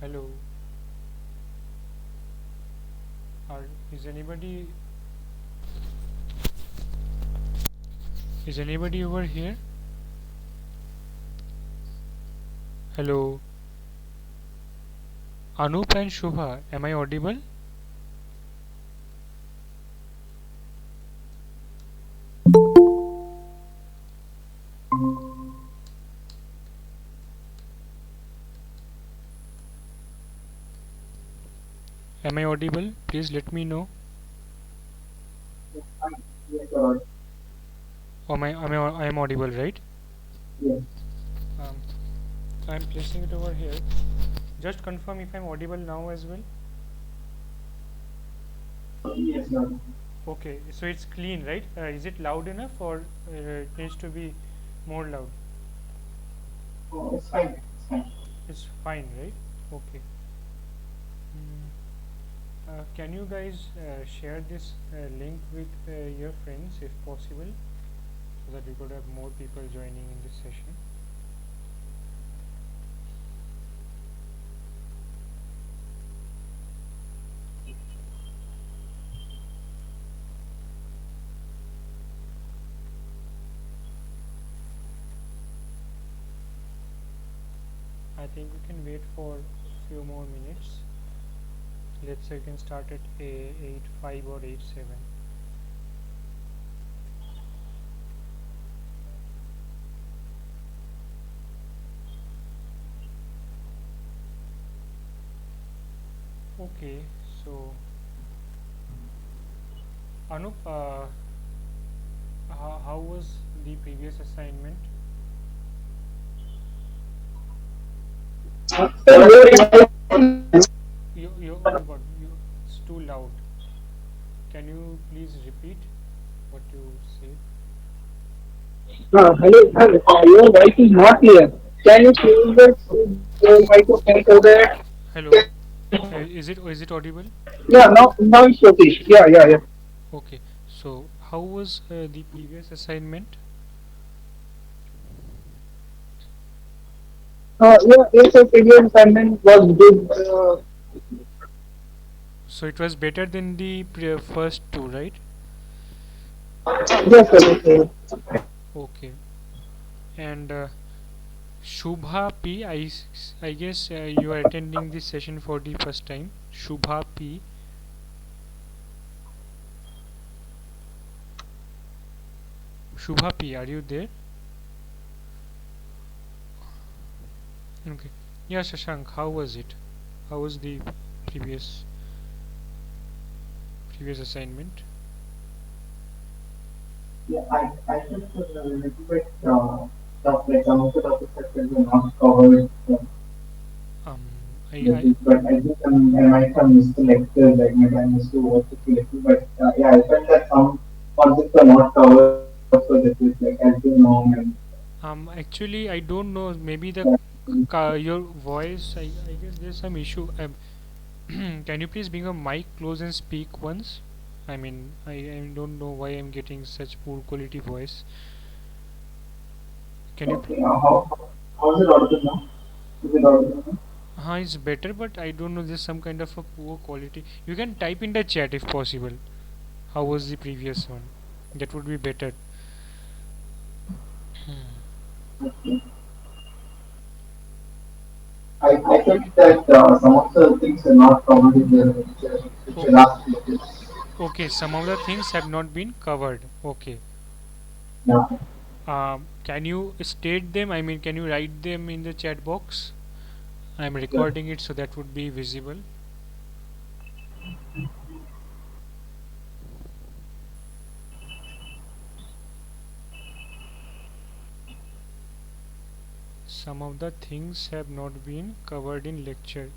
Hello. Are, is anybody is anybody over here? Hello. Anup and Shubha, am I audible? Am I audible? Please let me know. Yes, sir. I am audible, right? Yes. Um, I'm placing it over here. Just confirm if I'm audible now as well. Yes, sir. Okay, so it's clean, right? Is it loud enough or it needs to be more loud? Oh, it's fine. It's fine. It's fine, right? Okay. Can you guys share this link with your friends if possible so that we could have more people joining in this session? I think we can wait for few more minutes. Let's say we can start at 8:05 or 8:07. Okay, so Anup, how was the previous assignment? You got you. It's too loud. Can you please repeat what you said? Hello, sir. Your voice is not clear. Can you change the microphone so that? Hello, is it audible? Yeah, now it's okay. Yeah. Okay, so how was the previous assignment? Yes, sir. Previous assignment was good. So it was better than the first two, right? Yes, sir. Yes, sir. Okay, and Shubha P, I guess you are attending this session for the first time. Shubha P. Shubha P, are you there? Okay. Yeah, Shashank, how was it? How was the previous previous assignment? Yeah, I think a little bit tough. Like some of the topics that were not covered. Um, I Little, but I think I might have missed the lecture. Like maybe I missed to watch the lecture. But yeah, I felt that some concepts are not covered. So that is like as you know, and actually I don't know. Maybe the your voice. I guess there's some issue. Can you please bring a mic close and speak once? I mean, I don't know why I'm getting such poor quality voice. Can you? okay, how is it audible now? Is it audible now? It's better, but I don't know. There's some kind of a poor quality. You can type in the chat if possible. How was the previous one? That would be better. I felt that some of the things are not covered in the lecture, which Okay, last lecture. okay. Some of the things have not been covered. Okay. Yeah. Can you state them? I mean, can you write them in the chat box? I'm Yeah. recording it, so that would be visible. Some of the things have not been covered in lecture.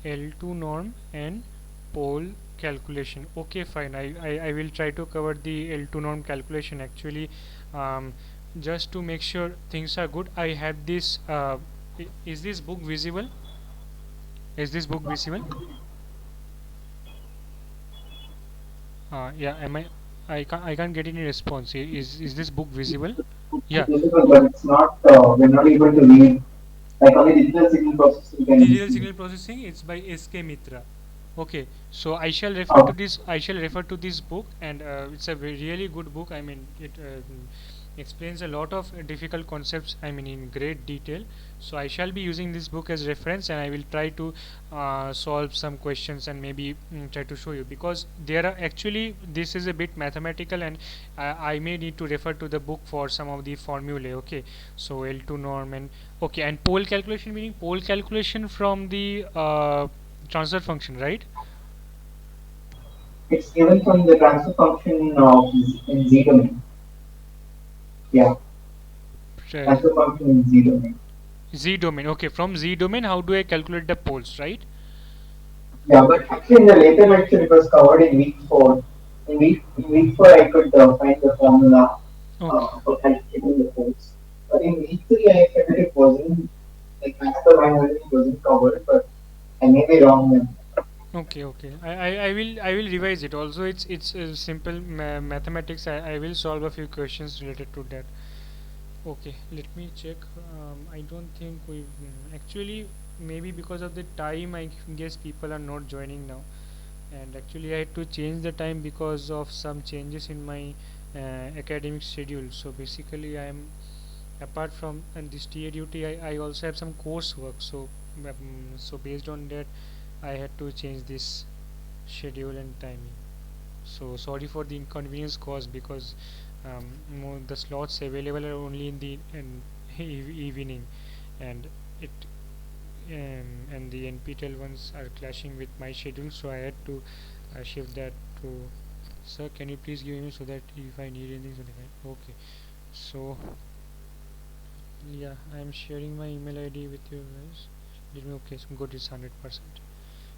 L2 norm and pole calculation. Okay, fine. I will try to cover the L2 norm calculation. Actually, um, just to make sure things are good, I have this. Is this book visible? Is this book visible? Yeah. Am I? I can't get any response. Is this book visible? Yeah. Visible, Okay. but it's not. We're not able to read. Like only digital signal processing can Digital use. signal processing, it's by SK Mitra. Okay, so I shall refer to Okay. this. I shall refer to this book, and it's a really good book. I mean, it explains a lot of difficult concepts. I mean, in great detail. So I shall be using this book as reference, and I will try to solve some questions and maybe try to show you, because there are actually, this is a bit mathematical, and I may need to refer to the book for some of the formulae. Okay, so L2 norm, and okay, and pole calculation, meaning pole calculation from the transfer function, right? It's given from the transfer function of in Z domain. Yeah, Uh, transfer function in Z domain. Z domain. Okay, from Z domain, how do I calculate the poles, right? Yeah, but actually in the later lecture it was covered in week 4. In week 4 I could find the formula Okay, for calculating the force. But in week 3 I felt it wasn't, like as per my knowledge it wasn't covered, but I may be wrong then. okay. I will revise it. Also, it's simple mathematics. I will solve a few questions related to that. Okay, let me check. I don't think we actually, maybe because of the time, I guess people are not joining now. And actually, I had to change the time because of some changes in my academic schedule. So basically, I am, apart from this TA duty, I also have some coursework. So so based on that, I had to change this schedule and timing. So sorry for the inconvenience caused, because the slots available are only in the evening, and it and the NPTEL ones are clashing with my schedule, so I had to shift that to. Sir, can you please give me, so that if I need anything, so okay. So yeah, I am sharing my email ID with you guys. Let me, okay, so good, it's 100%,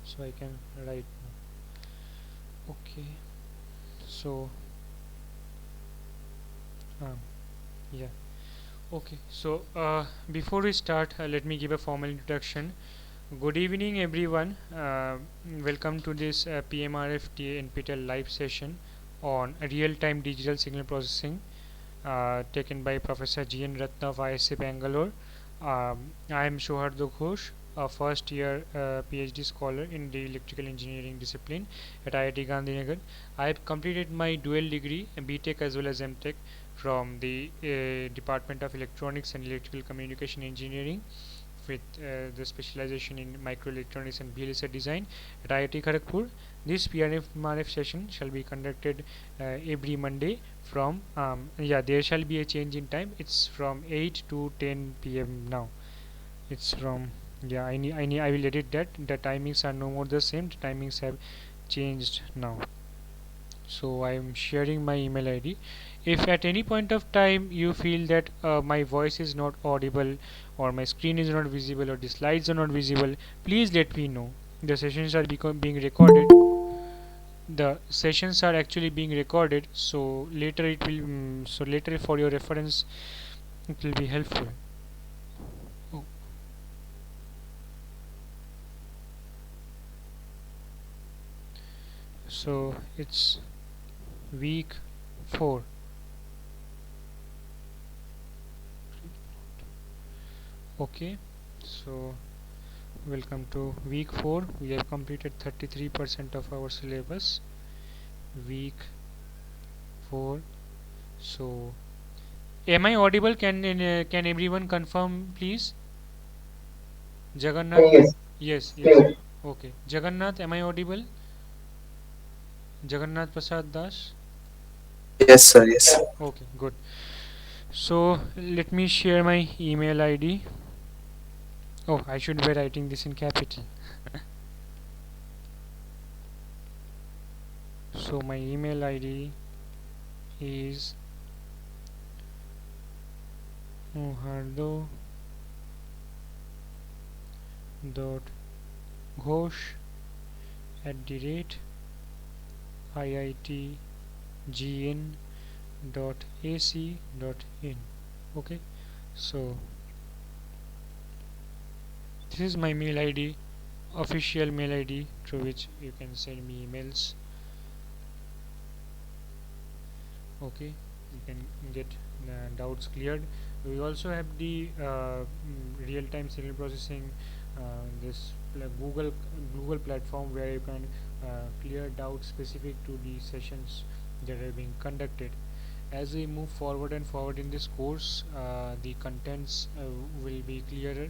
so I can write now. Okay, so um, yeah. Okay, so before we start, let me give a formal introduction. Good evening, everyone. Welcome to this PMRF NPTEL live session on real-time digital signal processing, taken by Professor G.N. Ratna of ISC Bangalore. I am Shouharda Ghosh, a first year PhD scholar in the electrical engineering discipline at IIT Gandhinagar. I have completed my dual degree, BTech as well as MTech, from the Department of Electronics and Electrical Communication Engineering, with the specialization in microelectronics and VLSI design at IIT Kharagpur. This PMRF session shall be conducted every Monday from yeah, there shall be a change in time. It's from 8 to 10 p.m. now. It's from, yeah, I will edit that. The timings are no more the same. The timings have changed now. So I am sharing my email ID. If at any point of time you feel that my voice is not audible, or my screen is not visible, or the slides are not visible, please let me know. The sessions are being recorded. The sessions are actually being recorded, so later it will so later, for your reference, it will be helpful. Oh, so it's week 4. Okay, so welcome to week 4. We have completed 33% of our syllabus. Week 4. So am I audible? Can everyone confirm, please? Jagannath. Yes, Yes, yes. clear. Okay, Jagannath, am I audible? Jagannath Prasad Das. Yes, sir. Yes. Okay, good. So let me share my email ID. Oh, I should be writing this in capital. So my email ID is Shouharda dot Ghosh at the rate iitgn dot ac dot in. Okay, so this is my mail ID, official mail ID, through which you can send me emails. Okay, you can get doubts cleared. We also have the real-time signal processing, this Google platform where you can clear doubts specific to the sessions that are being conducted. As we move forward and forward in this course, the contents will be clearer,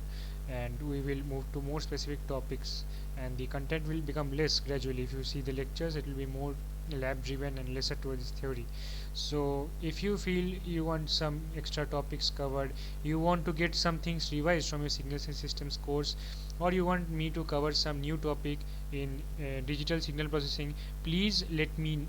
and we will move to more specific topics, and the content will become less gradually. If you see the lectures, it will be more lab driven and lesser towards theory. So if you feel you want some extra topics covered, you want to get some things revised from your signals and systems course, or you want me to cover some new topic in digital signal processing, please let me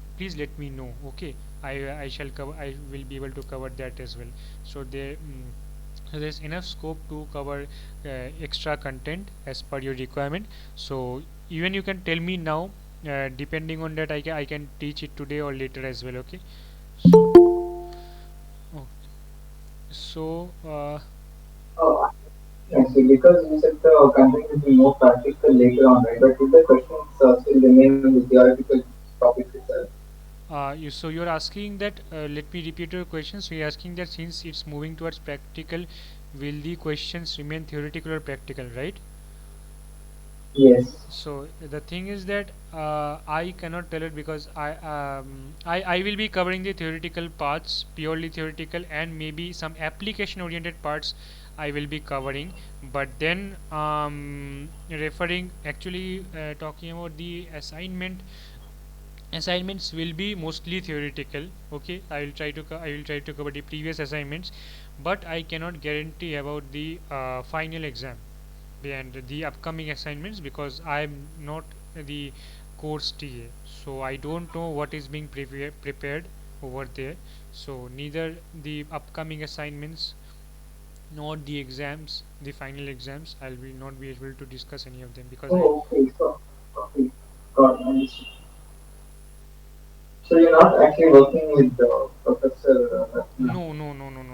know. Okay, I shall cover, I will be able to cover that as well. So there's enough scope to cover extra content as per your requirement. So even you can tell me now, depending on that I can teach it today or later as well. Okay. Oh, so Oh, actually, because you said the content will be more practical later on, right? But if the questions still remain on the theoretical topics itself. you're asking that, let me repeat your question. So you're asking that since it's moving towards practical, will the questions remain theoretical or practical, right? Yes. So the thing is that I cannot tell it because I will be covering the theoretical parts, purely theoretical, and maybe some application oriented parts I will be covering. But then referring actually talking about the assignments will be mostly theoretical. Okay, I will try to cover the previous assignments, but I cannot guarantee about the final exam and the upcoming assignments because I'm not the course TA, so I don't know what is being prepared over there. So neither the upcoming assignments nor the exams, the final exams, I will not be able to discuss any of them because I Oh, okay. So, okay. Got it. Understood. So you're not actually working with Professor Ratna. No.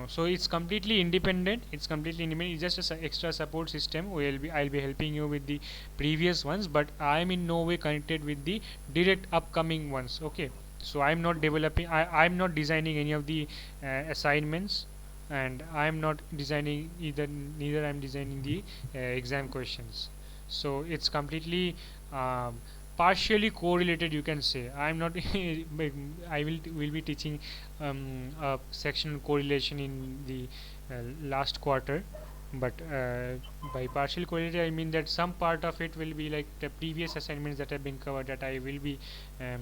So it's completely independent. It's completely independent. It's just a extra support system. I'll be helping you with the previous ones, but I'm in no way connected with the direct upcoming ones. Okay. So I'm not designing any of the assignments, and I'm not designing either. Neither I'm designing the exam questions. So it's completely um, partially correlated, you can say. I'm not but will be teaching a section correlation in the last quarter, but by partial correlation I mean that some part of it will be like the previous assignments that have been covered that I will be um,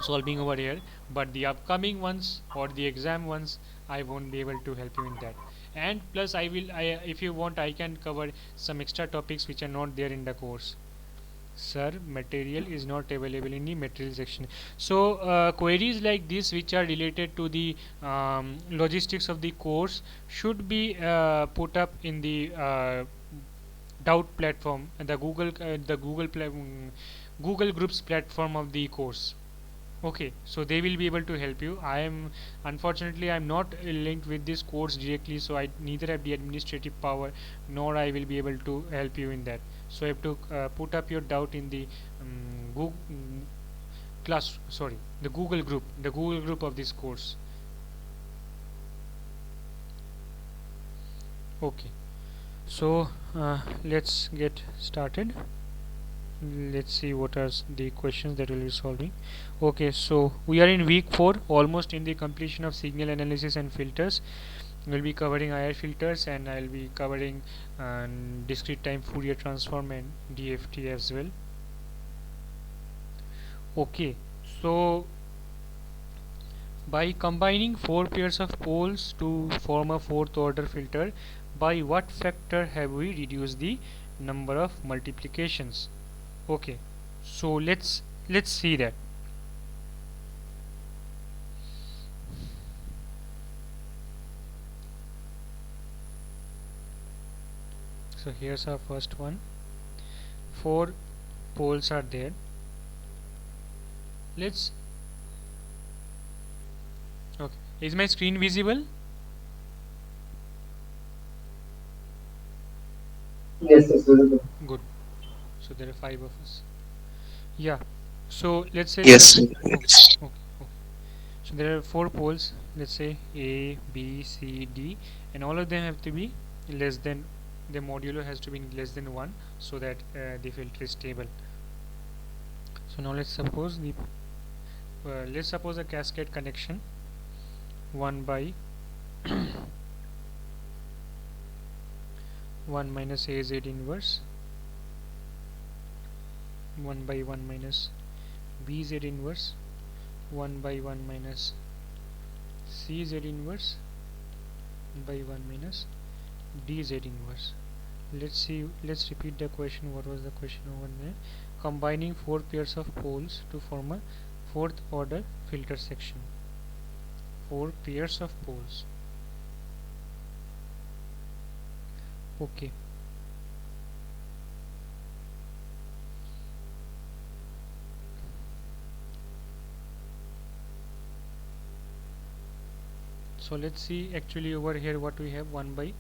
solving over here, but the upcoming ones or the exam ones I won't be able to help you in that. And plus I if you want I can cover some extra topics which are not there in the course. Sir, material is not available in the material section. So queries like this which are related to the logistics of the course should be put up in the doubt platform, Google Groups platform of the course. Okay, so they will be able to help you. I am unfortunately I'm not linked with this course directly, so I neither have the administrative power nor I will be able to help you in that. So you have to put up your doubt in the Google class. Sorry, the Google group of this course. Okay, so let's get started. Let's see what are the questions that we'll be solving. Okay, so we are in week 4, almost in the completion of signal analysis and filters. We'll be covering IIR filters, and I'll be covering discrete time Fourier transform and DFT as well. Okay, so by combining four pairs of poles to form a fourth order filter, by what factor have we reduced the number of multiplications? Okay, so let's see that. So here's our first one. Four poles are there. Let's Okay, is my screen visible? Yes, yes, visible. Good. So there are five of us. Yeah. So let's say there are Yes. okay, okay, okay. So there are 4 poles, let's say A, B, C, D, and all of them have to be less than, the modulo has to be less than 1, so that the filter is stable. So now let's suppose a cascade connection 1 by 1 minus A Z inverse, 1 by 1 minus B Z inverse, 1 by 1 minus C Z inverse, by 1 minus D Z inverse. Let's repeat the question. What was the question over there? Combining 4 pairs of poles to form a 4th order filter section. 4 pairs of poles. Okay. So let's see actually over here what we have. 1 by,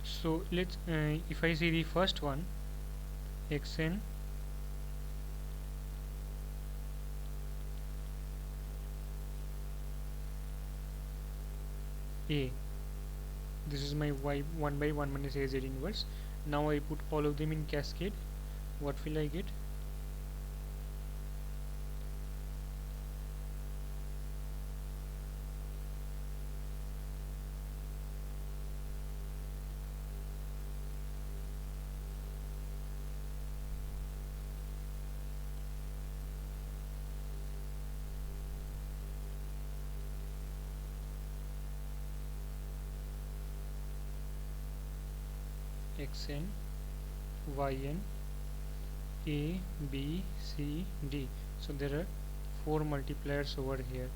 so let's if I see the first one, xn a, this is my y 1 by 1 minus a z inverse. Now I put all of them in cascade. What will I get? xn yn a b c d. So there are 4 multipliers over here,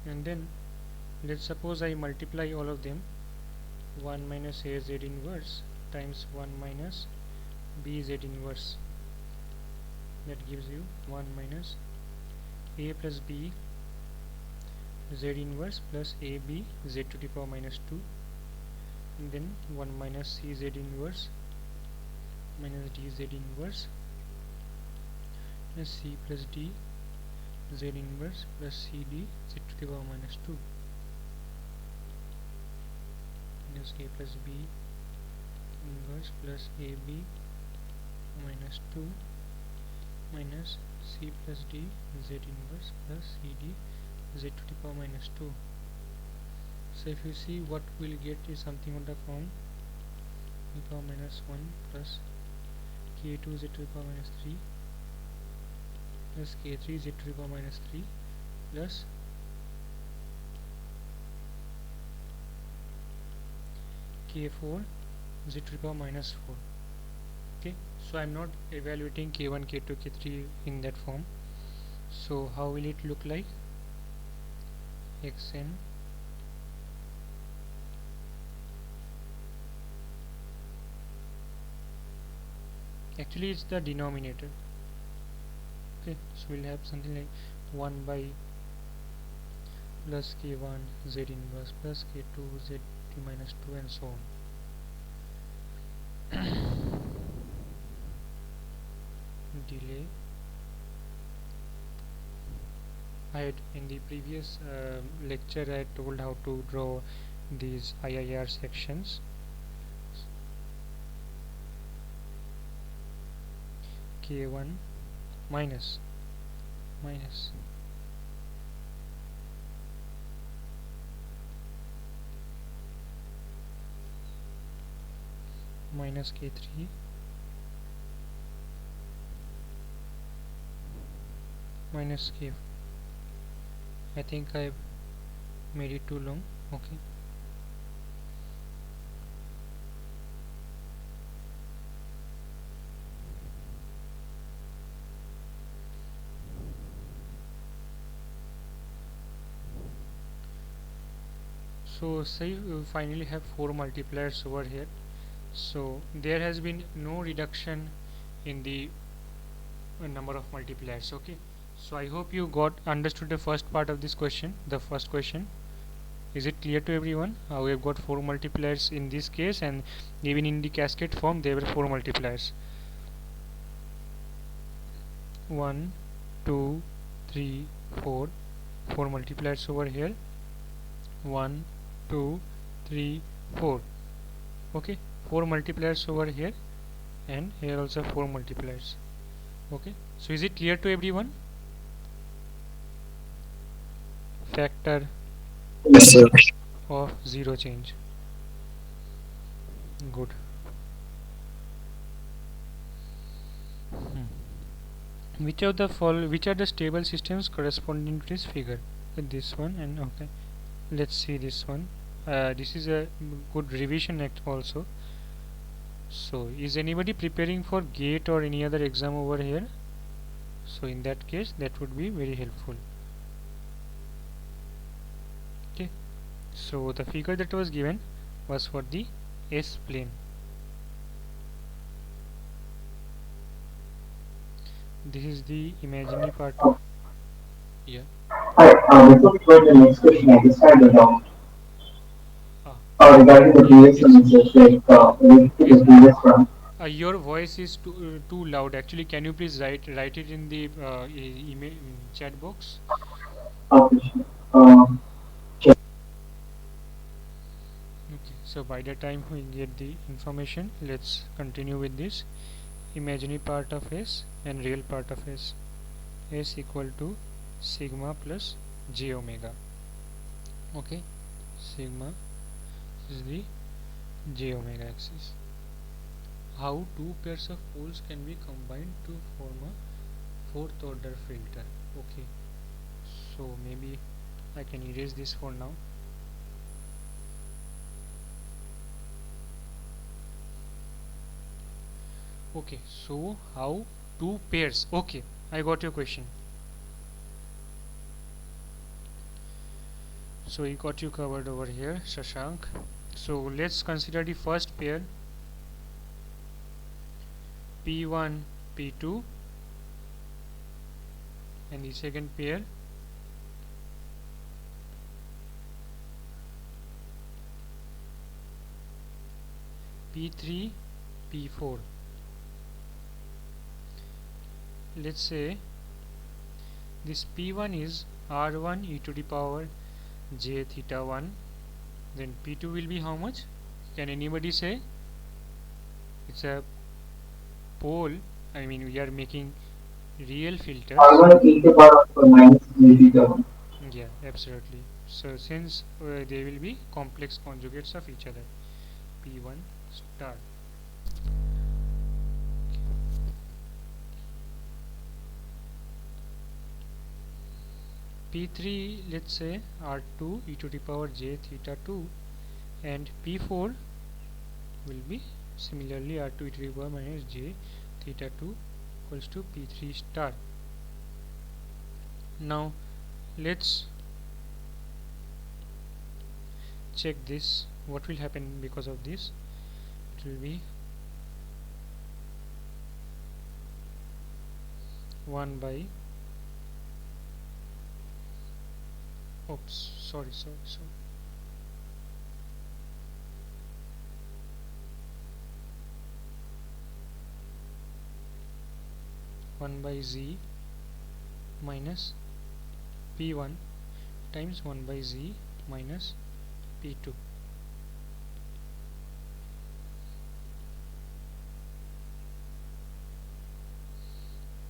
and then let's suppose I multiply all of them. 1 minus a z inverse times 1 minus b z inverse, that gives you 1 minus a plus b z inverse plus ab z to the power minus 2, and then 1 minus c z inverse minus d z inverse plus c plus d z inverse plus cd z to the power minus 2 minus a plus b inverse plus ab minus 2 minus c plus d z inverse plus cd z to the power minus 2. So if you see, what we'll get is something on the form e power minus 1 plus k2 z to the power minus 3 plus k3 z to the power minus 3 plus k4 z to the power minus 4. Okay, so I'm not evaluating k1, k2, k3 in that form. So how will it look like? xn actually it's the denominator. Okay, so we'll have something like 1 by plus k1 z inverse plus k2 z t minus 2 and so on. Delay. I had in the previous lecture I told how to draw these IIR sections. K1 minus minus K3 minus K4. I think I've made it too long. Okay. So say we finally have 4 multipliers over here. So there has been no reduction in the number of multipliers. Okay. So I hope you got understood the first part of this question, the first question. Is it clear to everyone? We have got 4 multipliers in this case, and even in the cascade form there were 4 multipliers. 1, 2, 3, 4. 4 multipliers over here. 1, 2, 3, 4. Okay, 4 multipliers over here, and here also 4 multipliers. Okay, so is it clear to everyone? Factor Yes, sir. of 0 change. Good. Which are the stable systems corresponding to this figure? This one, and okay, let's see this one. This is a good revision act also. So is anybody preparing for GATE or any other exam over here? So in that case that would be very helpful. Okay, so the figure that was given was for the S plane. This is the imaginary part of, yeah. Hi, before we go to the next question, I just had a doubt Ah, regarding the yes, previous it's semester, like related to yes. the previous one. Your voice is too loud. Actually, can you please write it in the email chat box? Okay, sure. Check. Okay. So by the time we get the information, let's continue with this imaginary part of S and real part of S. S equal to sigma plus j omega. Okay. Sigma is the j omega axis. How two pairs of poles can be combined to form a fourth order filter. Okay, so maybe I can erase this for now. Okay, so how two pairs? Okay, I got your question. So we got you covered over here, Shashank. So let's consider the first pair, P1 P2, and the second pair P3 P4. Let's say this P1 is R1 e to the power j theta 1, then P2 will be how much? Can anybody say? It's a pole, I mean we are making real filters. R1 e to the power of minus j theta 1. Yeah, absolutely. So since they will be complex conjugates of each other, P1 star. P3, let's say R2 e to the power j theta 2, and P4 will be similarly R2 e to the power minus j theta 2 equals to P3 star. Now let's check this. What will happen because of this? It will be 1 by, oops, sorry, 1 by z minus P1 times 1 by z minus P2.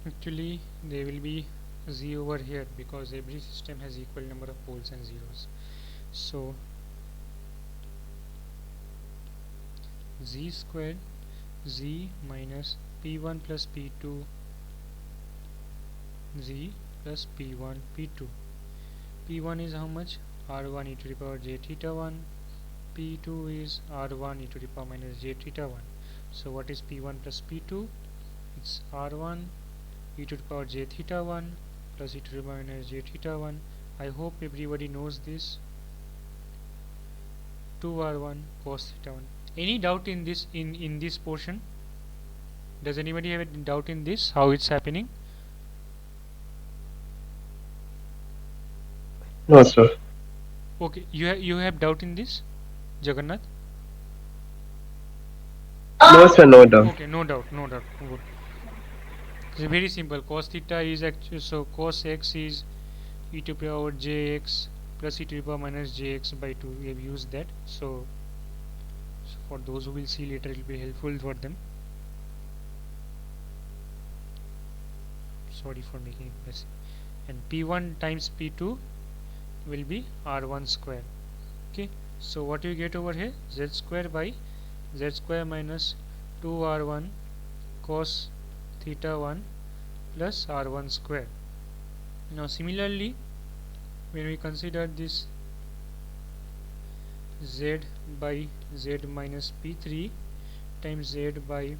Actually there will be z over here because every system has equal number of poles and zeros. So z squared z minus P1 plus P2 z plus P1 P2. P1 is how much? R1 e to the power j theta 1. P2 is R1 e to the power minus j theta 1. So what is P1 plus P2? It's R1 e to the power j theta 1 plus e to the power minus j theta 1. I hope everybody knows this. 2R1 cos theta 1. Any doubt in this in this portion? Does anybody have a doubt in this, how it's happening? No, sir. Okay, you have doubt in this, Jagannath? No, sir, no doubt. Okay, no doubt, no doubt. Good. It's very simple. Cos theta is actually, so cos x is e to the power jx plus e to the power minus jx by 2. We have used that. So for those who will see later, it will be helpful for them. Sorry for making it messy. And p1 times p2 will be r1 square. Okay, so what you get over here, z square by z square minus 2r1 cos theta 1 plus r1 square. Now similarly, when we consider this z by z minus p3 times z by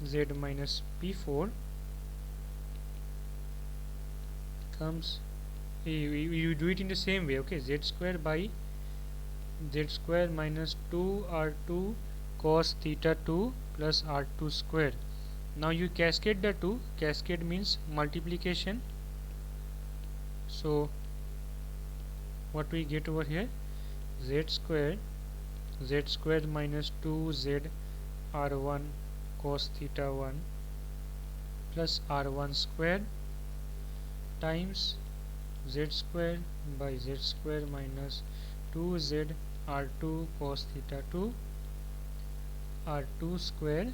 z minus p4 comes, you do it in the same way. Okay, z square by z square minus 2r2 cos theta 2 plus r2 square. Now you cascade the two. Cascade means multiplication. So what we get over here, z square minus 2z r1 cos theta 1 plus r1 square times z square by z square minus 2z r2 cos theta 2 r2 square.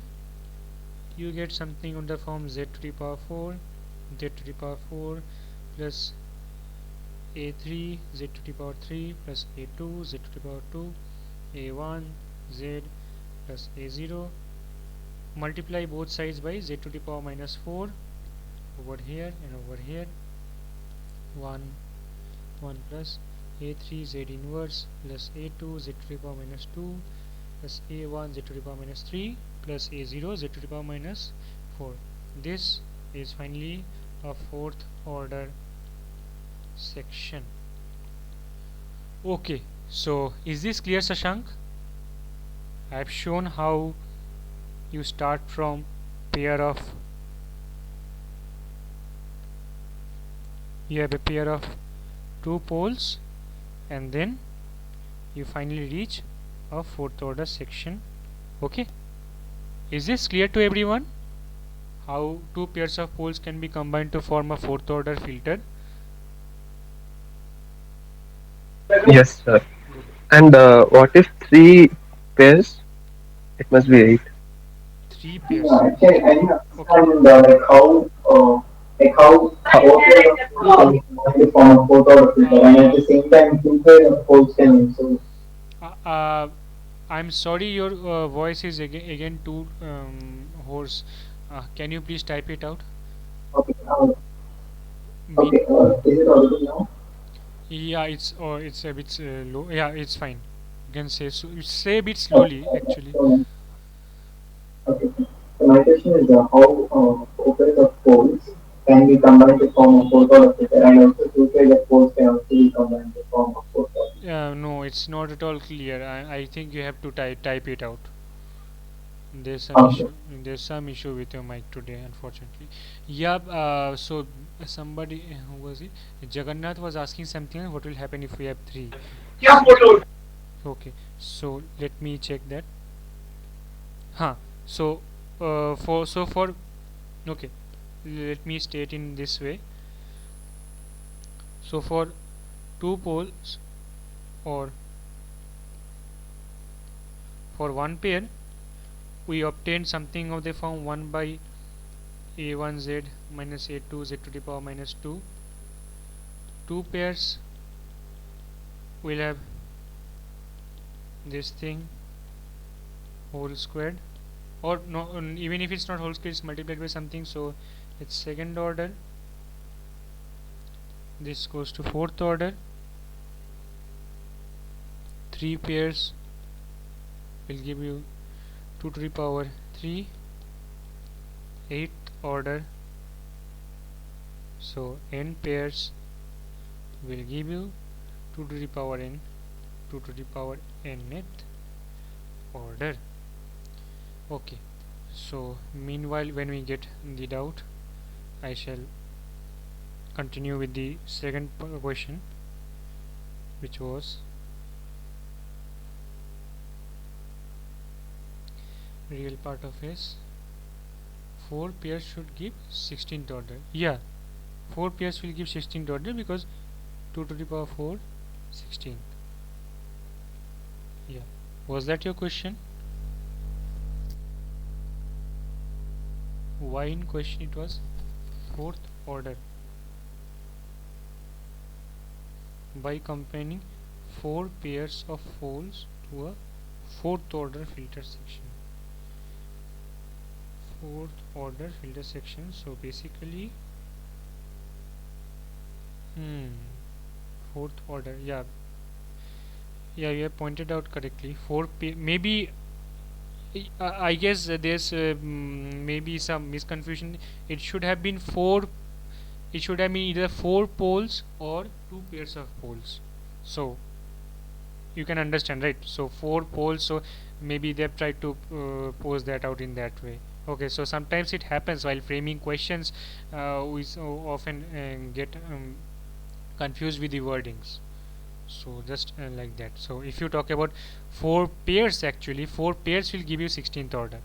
You get something on the form z to the power 4 z to the power 4 plus a3 z to the power 3 plus a2 z to the power 2 a1 z plus a0. Multiply both sides by z to the power minus 4 over here and over here. 1 plus a3 z inverse plus a2 z to the power minus 2 plus a1 z to the power minus 3 plus a0 z to the power minus 4. This is finally a fourth order section. Okay, so is this clear, Sashank? I have shown how you start from pair of, you have a pair of two poles and then you finally reach a fourth order section. Okay, is this clear to everyone, how two pairs of poles can be combined to form a fourth order filter? Yes, sir. Good. And what if three pairs? It must be eight. Three Yeah, pairs. actually, I didn't Okay. understand like how both pairs of poles can be combined to form a fourth order filter, and at uh, the same time, two pairs of poles can also. uh, uh, I'm sorry, your voice is again too hoarse. Can you please type it out? Okay, Mean, is it audible now? yeah, it's a bit low. Yeah, it's fine. You can say, so. Say a bit Okay, slowly, actually. so okay. So my question is how four pairs of poles can be combined to form a fourth order filter, and also two pairs of poles can also be combined to form a fourth order. No, it's not at all clear. I think you have to type it out. There's some Okay. issue. There's some issue with your mic today, unfortunately. Yeah. So somebody, who was it? Jagannath was asking something. What will happen if we have three? Okay. So let me check that. Huh. So for okay. Let me state in this way. So for two poles or for one pair, we obtained something of the form 1 by a1z minus a2z to the power minus 2. Two pairs will have this thing whole squared, or no, even if it's not whole squared, it's multiplied by something, so it's second order. This goes to fourth order. Three pairs will give you 2 to the power 3, eighth order. So n pairs will give you 2 to the power n, 2 to the power nth order. Okay, so meanwhile, when we get the doubt, I shall continue with the second question, which was real part of S. 4 pairs should give 16th order. Yeah, 4 pairs will give 16th order because 2 to the power 4, 16th. Yeah. Was that your question? Why in question it was 4th order? By combining 4 pairs of poles to a 4th order filter section. 4th order filter section. So basically, 4th order. Yeah, yeah, you have pointed out correctly. Maybe I guess there's maybe some misconfusion. It should have been 4. It should have been either 4 poles or 2 pairs of poles. So you can understand, right? So 4 poles. So maybe they've tried to pose that out in that way. Okay, so sometimes it happens while framing questions. We so often get confused with the wordings. So just like that. So if you talk about 4 pairs, actually 4 pairs will give you 16th order.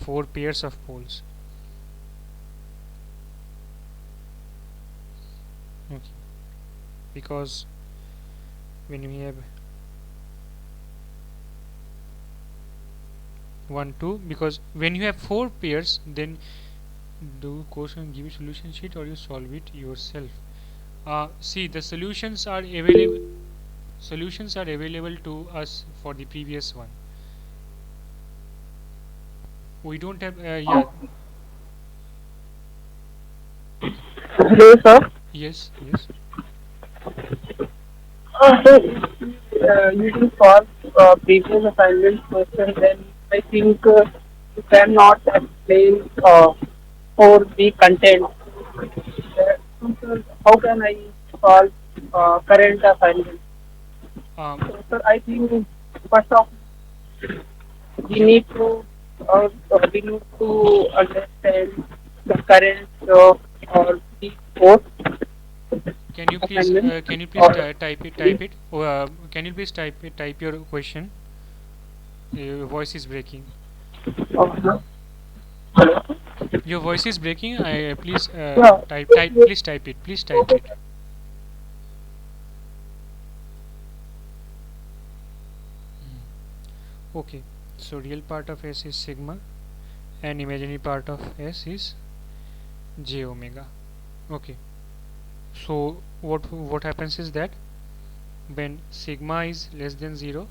4 pairs of poles. Okay, because when we have 1 2, because when you have 4 pairs, then do question give you solution sheet or you solve it yourself. See, the solutions are available. Solutions are available to us for the previous one. We don't have yeah. Hello, sir. Yes, yes. So, you will solve previous assignment question, then I think you cannot explain for the content. So, sir, how can I solve current assignment? um, So, sir, I think first of we need to we need to understand the current or the course assignment. can you please Or type it can you please type your question? Your voice is breaking. uh, hello. Your voice is breaking. I please Yeah. please type it. Please type it. Okay, so real part of S is sigma and imaginary part of S is j omega. Okay, so what happens is that when sigma is less than 0,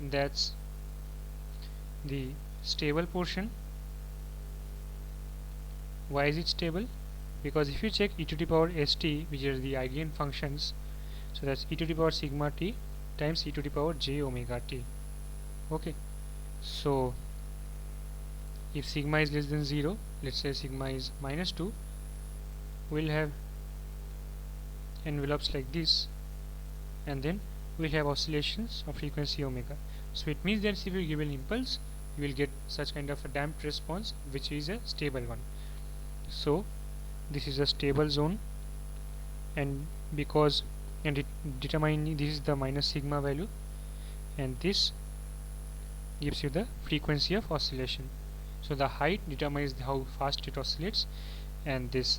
that's the stable portion. Why is it stable? Because if you check e to the power st, which are the eigenfunctions, so that's e to the power sigma t times e to the power j omega t. Okay, so if sigma is less than 0, let's say sigma is minus 2, we'll have envelopes like this, and then we'll have oscillations of frequency omega. So it means that if you give an impulse, you will get such kind of a damped response, which is a stable one. So this is a stable zone, and because and it determine this is the minus sigma value, and this gives you the frequency of oscillation. So the height determines how fast it oscillates, and this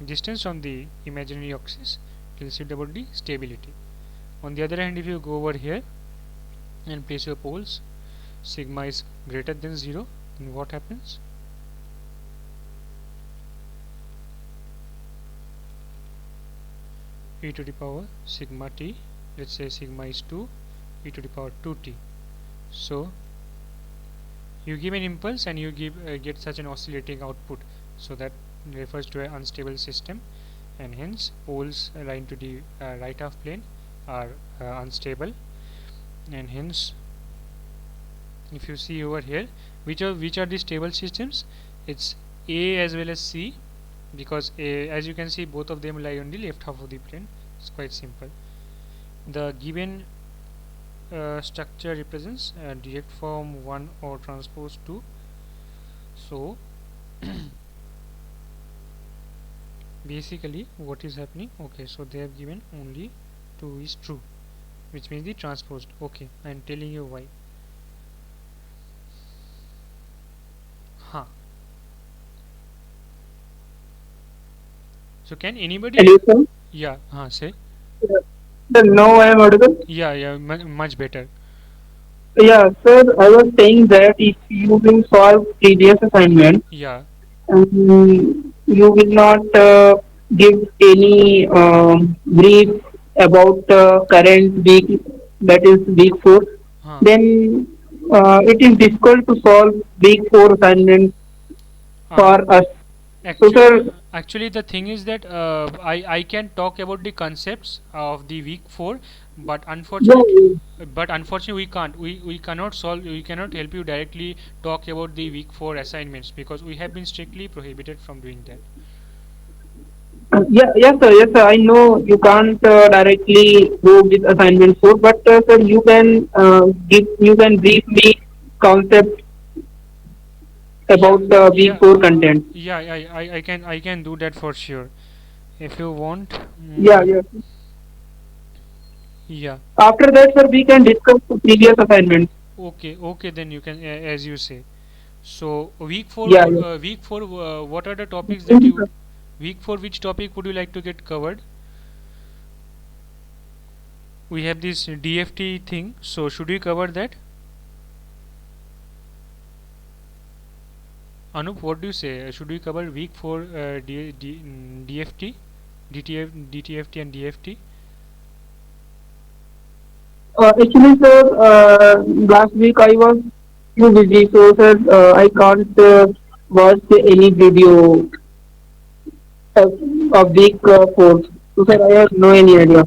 distance on the imaginary axis tells you about the stability. On the other hand, if you go over here and place your poles, sigma is greater than 0, then what happens? E to the power sigma t, let's say sigma is 2, e to the power 2t. So you give an impulse and you get such an oscillating output, so that refers to an unstable system, and hence poles lying to the right half plane are unstable, and hence if you see over here, which are the stable systems, it's A as well as C, because as you can see, both of them lie on the left half of the plane. It's quite simple. The given structure represents direct form 1 or transpose 2. So basically what is happening, okay, so they have given only 2 is true, which means the transposed. Okay, I am telling you why. So can anybody? Hello, sir. Yeah. Say. Sir, now I am audible. Yeah. Yeah. Much better. Yeah, sir, I was saying that if you will solve previous assignment, Yeah. you will not give any brief about current week, that is week 4, Huh. then it is difficult to solve week 4 assignment Uh, for us. So, Actually, sir, actually, the thing is that I can talk about the concepts of the week 4, but unfortunately, yeah, we can't. We cannot solve. We cannot help you directly talk about the week 4 assignments because we have been strictly prohibited from doing that. yeah, yes, sir. I know you can't directly go with assignment 4, but sir, you can brief me concept Yeah, about the week yeah, 4 content. yeah. I can do that for sure if you want. Yeah, yeah. Yeah. After that, sir, we can discuss the previous assignments. Okay. Okay. Then you can, as you say. So week 4, Yeah, yeah. week 4. What are the topics that Thank you, you? sir. Week 4, which topic would you like to get covered? We have this DFT thing. So should we cover that? Anup, what do you say? Should we cover week 4 DFT, DTFT and DFT? Actually, sir, last week I was too busy, so sir, I can't watch any video of, of week 4. So, sir, I have no any idea.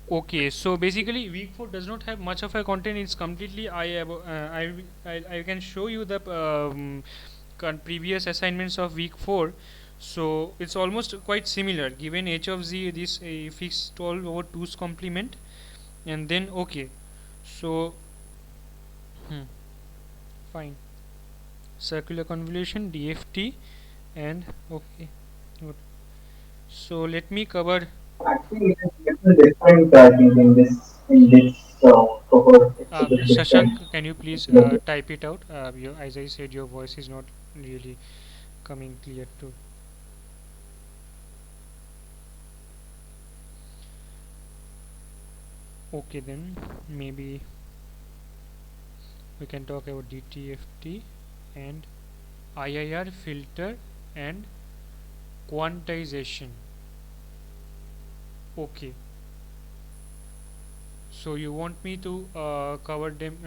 Okay, so basically week 4 does not have much of a content. It's completely I can show you the previous assignments of week 4. So it's almost quite similar. Given h of z, this fixed all over 2's complement, and then okay. So hmm, fine. Circular convolution DFT and okay. Good. So let me cover. Actually, it is little different, I think, in this cohort. It's a bit different. Shashank, can you please type it out? As I said, your voice is not really coming clear too. Okay, then maybe we can talk about DTFT and IIR filter and quantization. Okay, so you want me to cover them?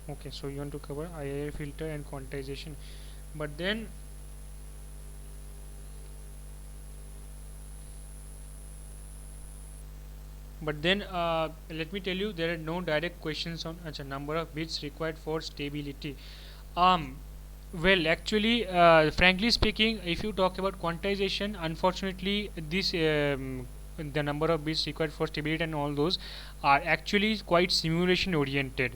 Okay, so you want to cover IIR filter and quantization, but then let me tell you, there are no direct questions on number of bits required for stability. Um, well, actually, frankly speaking, if you talk about quantization, unfortunately, this the number of bits required for stability and all those are actually quite simulation oriented,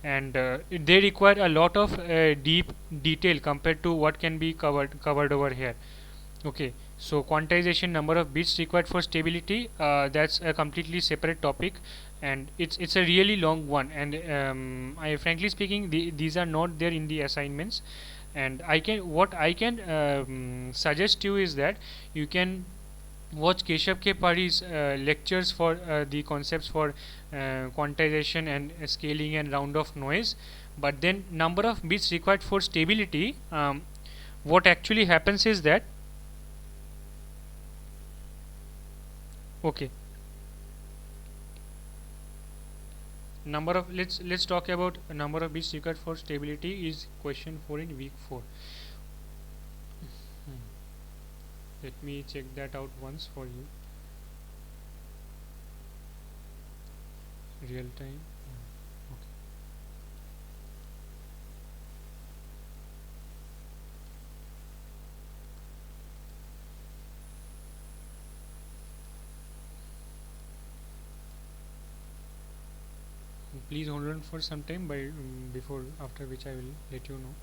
and they require a lot of deep detail compared to what can be covered over here. Okay, so quantization, number of bits required for stability, that's a completely separate topic, and it's a really long one. And I frankly speaking, these are not there in the assignments. And I can suggest you is that you can watch Keshav K Pari's lectures for the concepts for quantization and scaling and round of noise. But then number of bits required for stability. What actually happens is that okay, number of let's talk about a number of bits required for stability is question 4 in week 4. Hmm. Let me check that out once for you. Real time. Okay. Please hold on for some time by before after which I will let you know.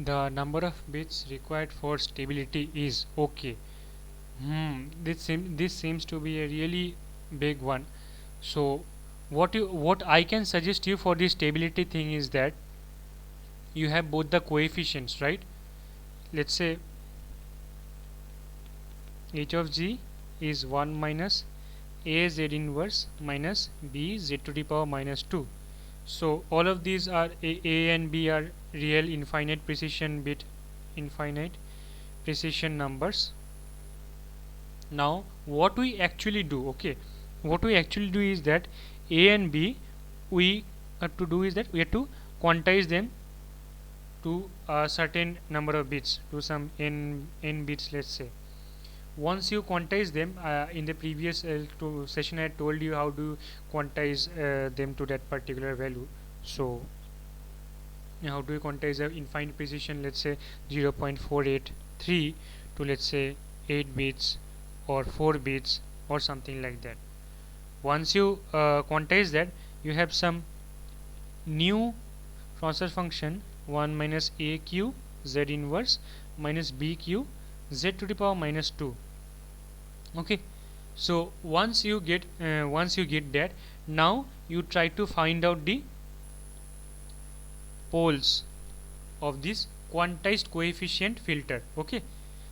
the number of bits required for stability is okay. This seems to be a really big one. So what I can suggest you for this stability thing is that you have both the coefficients, right? Let's say h of g is 1 minus a z inverse minus b z to the power minus 2. So all of these are a and b are real infinite precision numbers. Now what we actually do, okay, what we actually do is that a and b, we have to do is that we have to quantize them to a certain number of bits, to some n bits, let's say. Once you quantize them, in the previous session I told you how to quantize them to that particular value. So how do you quantize a infinite precision, let's say 0.483 to, let's say, 8 bits or 4 bits or something like that. Once you quantize that, you have some new transfer function 1 minus aq z inverse minus bq z to the power minus 2. Okay, so once you get that, now you try to find out the poles of this quantized coefficient filter. Okay,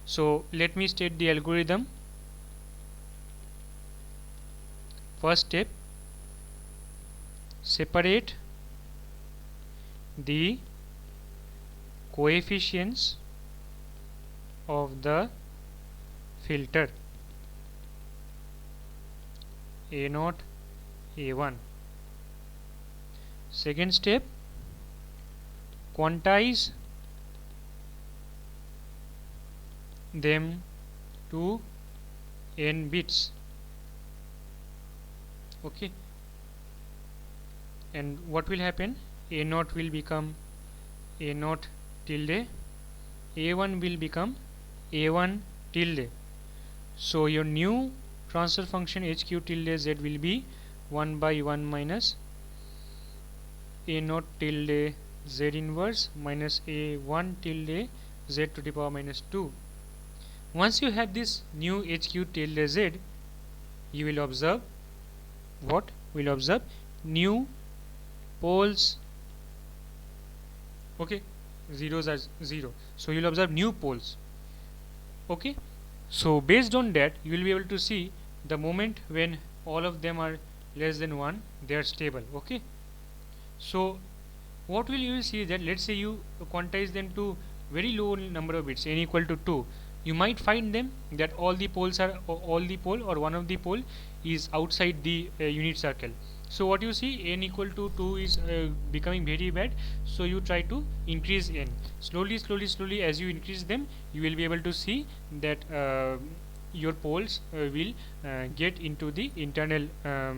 so let me state the algorithm. First step, separate the coefficients of the filter a0, a1. Second step, quantize them to n bits. Okay, and what will happen? a0 will become a0 tilde, a1 will become a1 tilde. So your new transfer function hq tilde z will be 1 by 1 minus a0 tilde z inverse minus a1 tilde z to the power minus 2. Once you have this new hq tilde z, you will observe what? Will observe new poles. Okay, zeros are 0, so you'll observe new poles. Okay, so based on that, you will be able to see the moment when all of them are less than 1, they are stable. Okay, so what will you see that, let's say you quantize them to very low number of bits, n equal to 2, you might find them that all the poles are, all the pole or one of the pole is outside the unit circle. So what you see, n equal to 2 is becoming very bad, so you try to increase n slowly. As you increase them, you will be able to see that your poles will get into the internal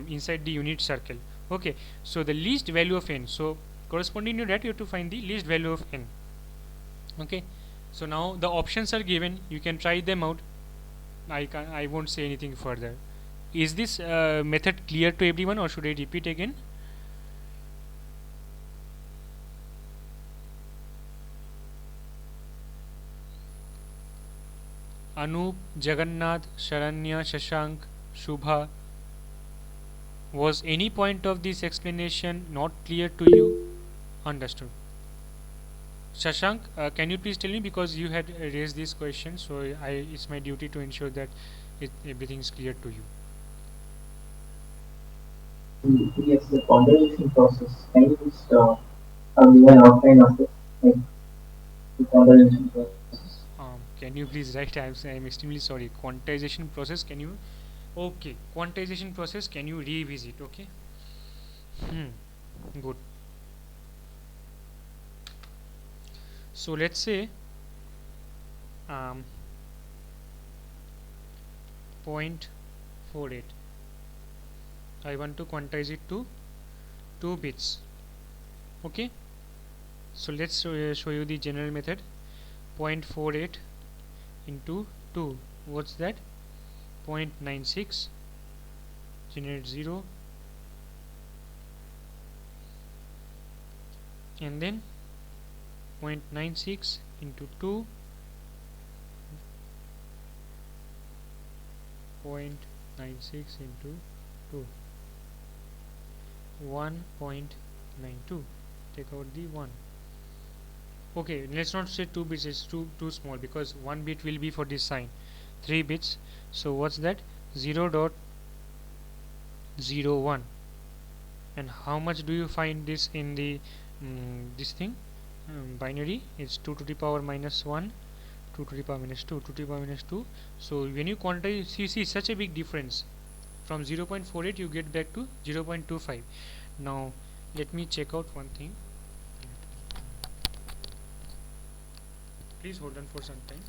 inside the unit circle. Okay, so the least value of n, so corresponding to that you have to find the least value of n. Okay, so now the options are given, you can try them out. I won't say anything further. Is this method clear to everyone, or should I repeat again? Anup, Jagannath, Sharanya, Shashank, Shubha, was any point of this explanation not clear to you? Understood. Shashank, can you please tell me, because you had raised this question, so it's my duty to ensure that everything is clear to you. Yes, the quantization process. Can you just give an outline of it? Like the quantization process. Can you please write? I'm extremely sorry. Quantization process. Can you? Okay. Quantization process. Can you revisit? Okay. Good. So let's say 0.48. I want to quantize it to 2 bits. Okay. So let's show you the general method. 0.48 into 2. What's that? 0.96. Generate 0. And then 0.96 into 2, 0.96 into 2, 1.92. Take out the 1. Okay, let's not say 2 bits, it's too small, because 1 bit will be for this sign. 3 bits, so what's that? 0.01. And how much do you find this in the this thing, binary? It's 2 to the power minus 1, 2 to the power minus 2, 2 to the power minus 2. So when you quantize, you see such a big difference. From 0.48 you get back to 0.25. Now let me check out one thing. Please hold on for some time.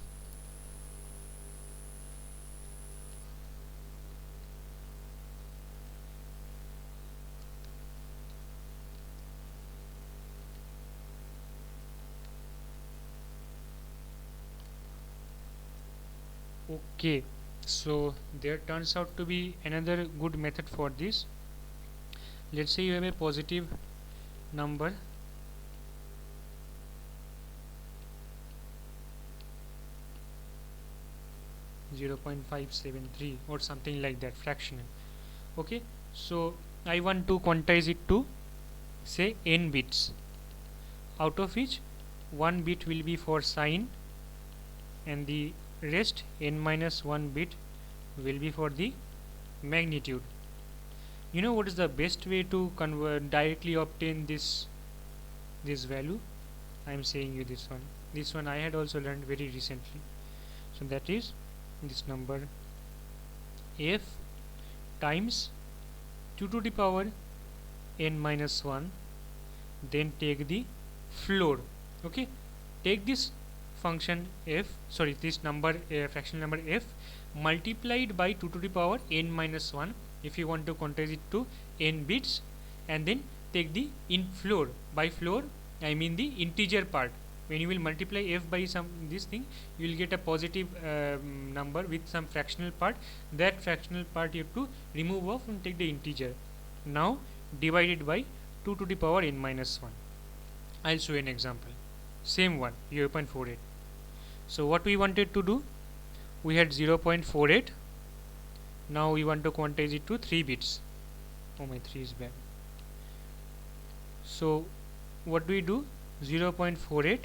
Okay, so there turns out to be another good method for this. Let's say you have a positive number, zero point 0.573 or something like that, fractional. Okay, so I want to quantize it to say n bits, out of which 1 bit will be for sign and the rest n minus 1 bit will be for the magnitude. You know what is the best way to convert, directly obtain this value? I am saying you this one I had also learned very recently. So that is this number f times 2 to the power n minus 1, then take the floor. Okay, take this function f, sorry, this number, fractional number f, multiplied by 2 to the power n minus 1 if you want to quantize it to n bits, and then take the in floor. By floor I mean the integer part. When you will multiply f by some this thing, you will get a positive number with some fractional part. That fractional part you have to remove off and take the integer. Now divided by 2 to the power n minus 1. I'll show you an example. Same one, 0.48. So what we wanted to do, we had 0.48. Now we want to quantize it to 3 bits. Oh, my 3 is bad. So what do we do? 0.48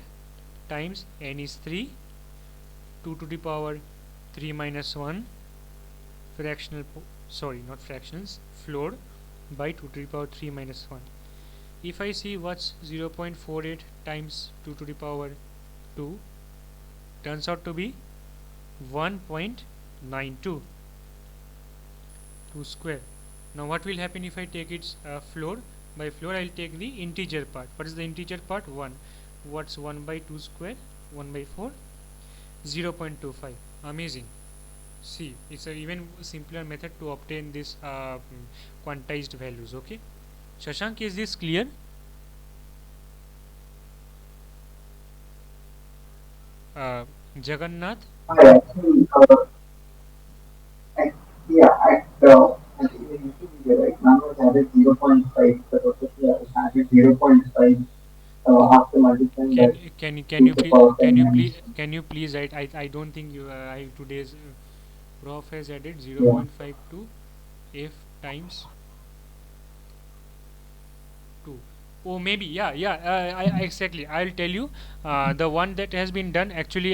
times n is 3, 2 to the power 3 minus 1, fractional, sorry, not fractions, floor, by 2 to the power 3 minus 1. If I see what's 0.48 times 2 to the power 2, turns out to be 1.92, 2 square. Now what will happen if I take its floor? By floor I will take the integer part. What is the integer part? 1. What's 1 by 2 square? 1 by 4? 0.25. Amazing. See, it's a even simpler method to obtain this quantized values. Okay, Shashank, is this clear? Jagannath? I actually, yeah, I think the usually right now was added 0.5, the process was added 0.5 after multiplying Can that can can 2 you to the please power 10 can you minus. please can you please write? I don't think you I today's prof has added Yeah. 0.5 to f times 2. Oh, maybe, I exactly, I'll tell you. The one that has been done, actually,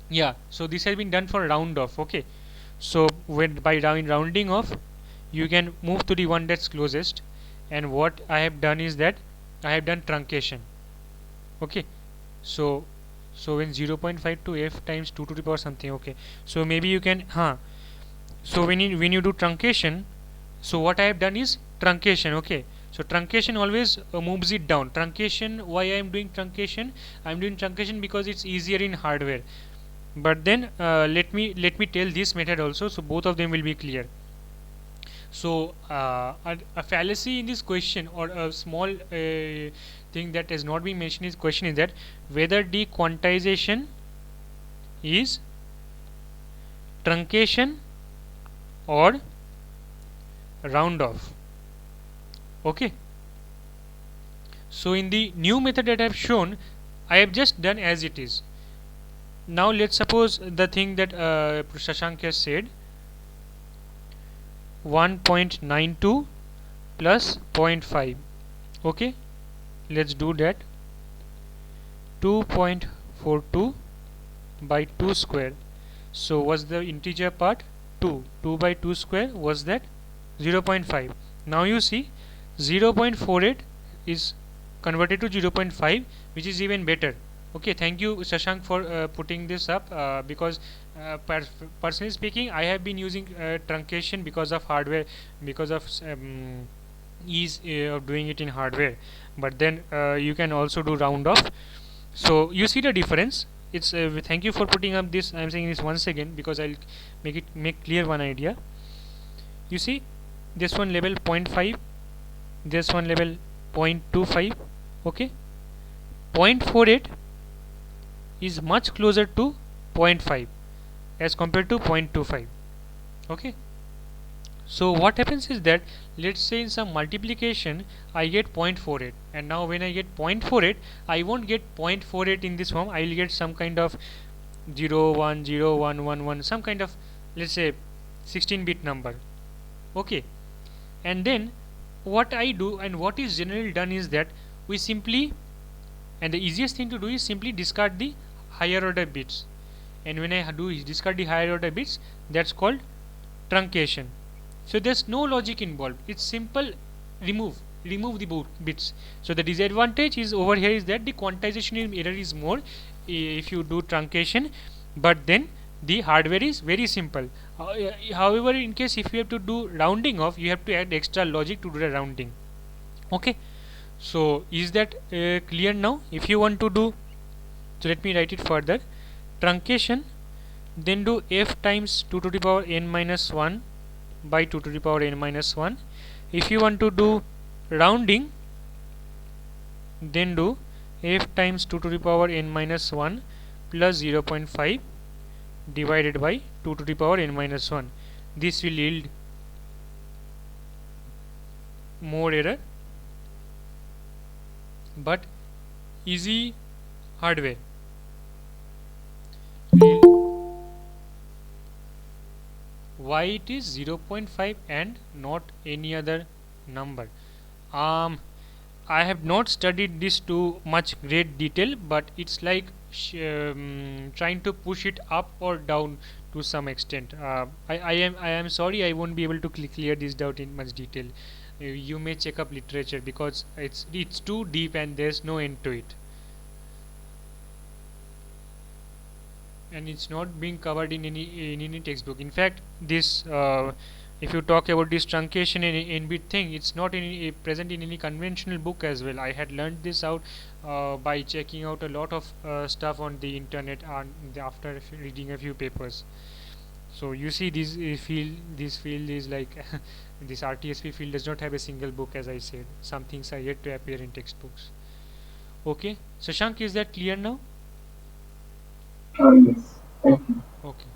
yeah, so this has been done for round off. Okay, so when by rounding off, you can move to the one that's closest. And what I have done is that I have done truncation. Okay, so when 0.5 to f times 2 to the power something. Okay, so maybe you can, so when you do truncation, so what I have done is truncation. Okay, so truncation always moves it down. Truncation, why I am doing truncation? I am doing truncation because it's easier in hardware. But then let me tell this method also, so both of them will be clear. So a fallacy in this question, or a small thing that has not been mentioned in this question, is that whether the quantization is truncation or round off. Okay, So in the new method that I have shown, I have just done as it is. Now let's suppose the thing that Shashank has said, 1.92 plus zero point 0.5. Okay, let's do that. 2.42 by 2 square. So was the integer part 2? 2 by 2 square was that 0.5. Now you see 0.48 is converted to 0.5, which is even better. Okay, thank you Shashank for putting this up, because personally speaking, I have been using truncation because of hardware, because of ease of doing it in hardware. But then you can also do round off. So you see the difference. It's thank you for putting up this. I'm saying this once again because I'll make clear one idea. You see this one level 0.5, this one level 0.25. Okay, 0.48 is much closer to zero point 0.5 as compared to 0.25. Okay, so what happens is that, let's say in some multiplication I get 0.48, and now when I get 0.48, I won't get 0.48 in this form. I will get some kind of 0 1 0 1 1 1, some kind of, let's say, 16-bit number. Okay, and then what I do and what is generally done is that we simply, and the easiest thing to do is simply discard the higher order bits. And when I do discard the higher order bits, that's called truncation. So there's no logic involved. It's simple remove the bits. So the disadvantage is over here is that the quantization error is more if you do truncation, but then the hardware is very simple. However, in case if you have to do rounding off, you have to add extra logic to do the rounding. Okay, so is that clear now? If you want to do, so let me write it further. Truncation, then do f times 2 to the power n minus 1 by 2 to the power n minus 1. If you want to do rounding, then do f times 2 to the power n minus 1 plus 0.5 divided by 2 to the power n minus 1. This will yield more error, but easy hardware. Why it is 0.5 and not any other number? I have not studied this to much great detail, but it's like trying to push it up or down to some extent. I am sorry, I won't be able to clear this doubt in much detail. You may check up literature because it's too deep and there's no end to it, and it's not being covered in any textbook. In fact, this if you talk about this truncation and n-bit thing, it's not present in any conventional book as well. I had learned this out by checking out a lot of stuff on the internet and after reading a few papers. So you see, this field is like this RTSP field does not have a single book. As I said, some things are yet to appear in textbooks. Okay, Shashank, is that clear now? Yes. Thank you. Okay,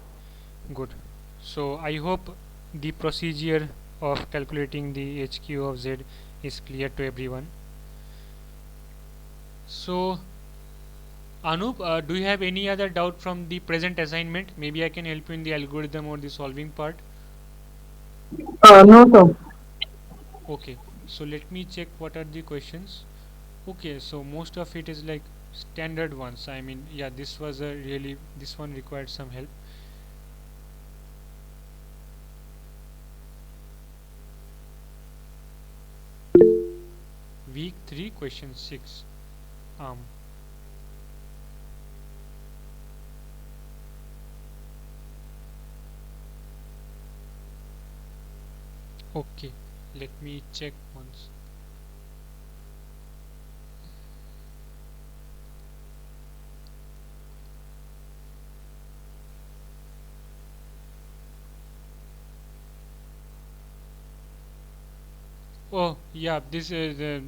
good. So I hope the procedure of calculating the HQ of Z is clear to everyone. So Anup, do you have any other doubt from the present assignment? Maybe I can help you in the algorithm or the solving part. No, sir. Okay, so let me check what are the questions. Okay, so most of it is like standard ones. I mean, yeah, this was a really, this one required some help. Week 3 question 6. Okay, let me check once. Oh yeah, this is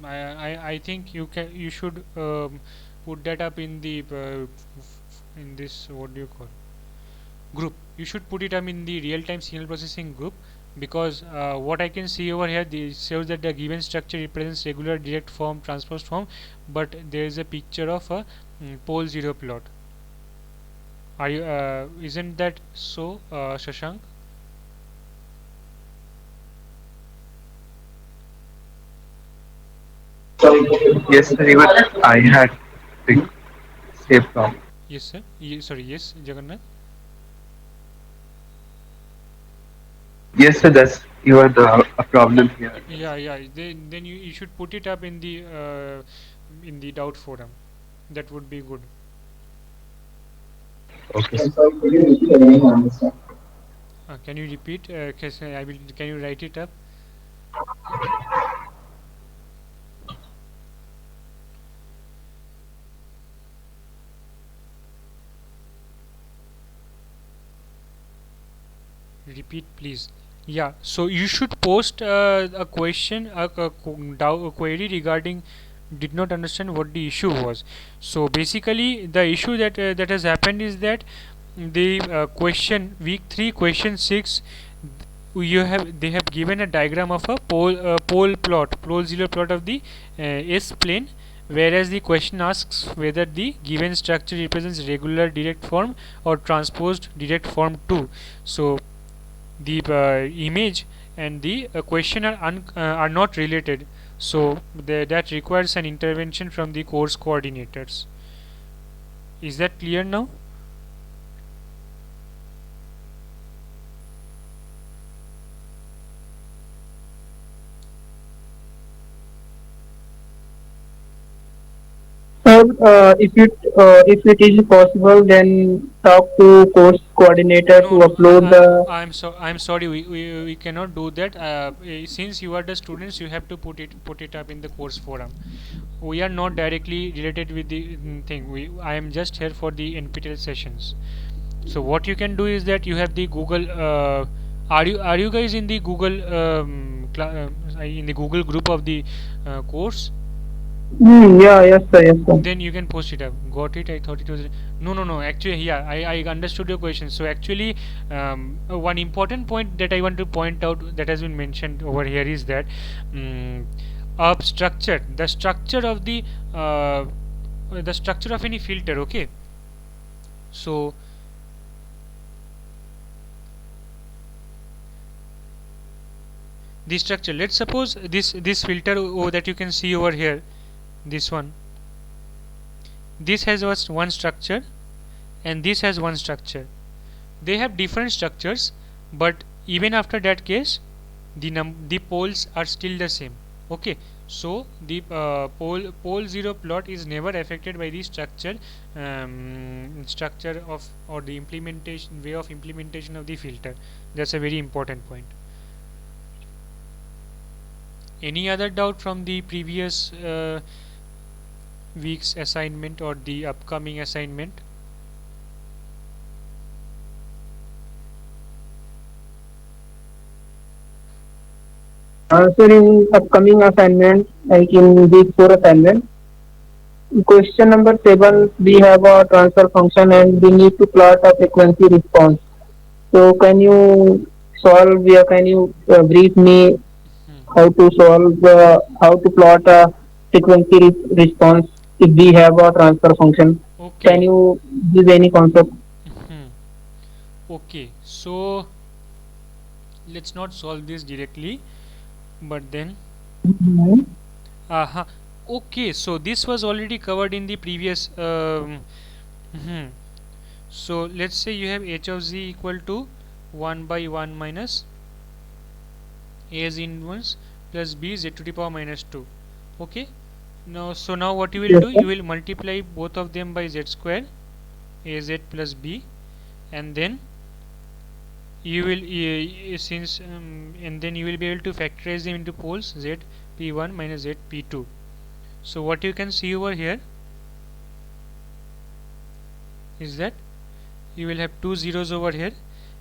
I think you should put that up in the in this, what do you call, group. You should put it up in the real-time signal processing group, because what I can see over here, this shows that the given structure represents regular direct form, transposed form, but there is a picture of a pole zero plot. Are you isn't that so, Shashank? Yes, sir. Even I had the same problem. Yes, sir. Sorry, yes, Jagannath. Yes, sir. That's you are a problem here. Yeah, yeah. Then you should put it up in the doubt forum. That would be good. Okay, I'm sir. sorry, could you repeat again? I understand. Can you repeat? I will. Can you write it up? Repeat, please. Yeah. So you should post a question, a query regarding. Did not understand what the issue was. So basically, the issue that has happened is that the question week 3 question 6, they have given a diagram of a pole zero plot of the S plane, whereas the question asks whether the given structure represents regular direct form or transposed direct form too. So the image and the question are not related, so that requires an intervention from the course coordinators. Is that clear now? Or if it is possible, then talk to course coordinator to No, no, upload the. I'm sorry, we cannot do that. Since you are the students, you have to put it up in the course forum. We are not directly related with the thing. I am just here for the NPTEL sessions. So what you can do is that you have the Google. Are you guys in the Google in the Google group of the course? Yeah, yes sir, yes sir. Then you can post it up. Got it? I thought it was. No, no, no. Actually, yeah, I understood your question. So actually, one important point that I want to point out that has been mentioned over here is that structure, the structure of any filter. Okay. So the structure. Let's suppose this filter that you can see over here, this one. This has one structure, and this has one structure. They have different structures, but even after that case, the poles are still the same. Okay, so the pole zero plot is never affected by the structure of, or the implementation way of implementation of the filter. That's a very important point. Any other doubt from the previous week's assignment or the upcoming assignment? Sir, in upcoming assignment, like in week 4 assignment, question number 7, we have a transfer function and we need to plot a frequency response. So can you can you brief me Hmm. how to plot a frequency response if we have a transfer function? Can Okay. you give any concept? Hmm. Okay. So let's not solve this directly, but then Mhm. uh-huh. Okay, so this was already covered in the previous mhm. So let's say you have h of z equal to 1 by 1 minus a z inverse plus b z to the power minus 2. Okay, now what you will Yes, do, sir. you will multiply both of them by z square, az plus b, and then you will since and then you will be able to factorize them into poles z p1 minus z p2. So what you can see over here is that you will have two zeros over here,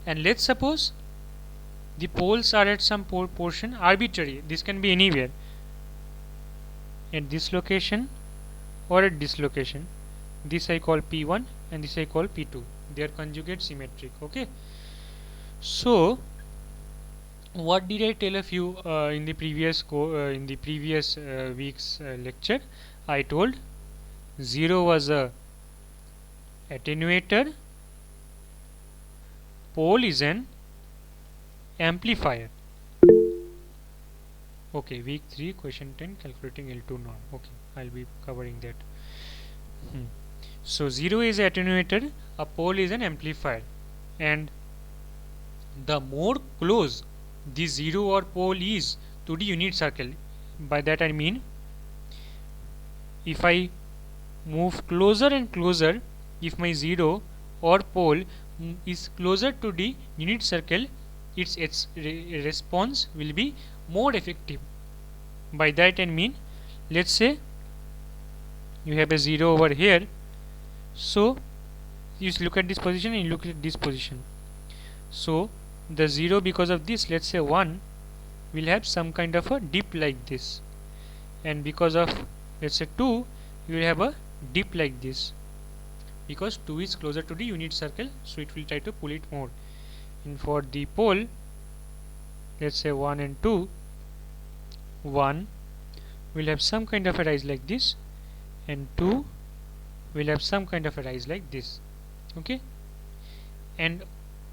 and let's suppose the poles are at some portion arbitrary. This can be anywhere, at this location or at this location. This I call p1 and this I call p2. They are conjugate symmetric. Okay, so what did I tell of you in the previous week's lecture? I told 0 was a attenuator, pole is an amplifier. Okay, week 3 question 10, calculating L2 norm. Okay, I'll be covering that. So 0 is attenuator, a pole is an amplifier, and the more close the 0 or pole is to the unit circle, by that I mean if I move closer and closer, if my 0 or pole is closer to the unit circle, its response will be more effective. By that I mean, let's say you have a 0 over here, so you look at this position and you look at this position. So the 0, because of this, let's say 1, will have some kind of a dip like this, and because of, let's say 2, you will have a dip like this, because 2 is closer to the unit circle, so it will try to pull it more. And for the pole, let's say 1 and 2, 1 will have some kind of a rise like this, and 2 will have some kind of a rise like this. Okay, and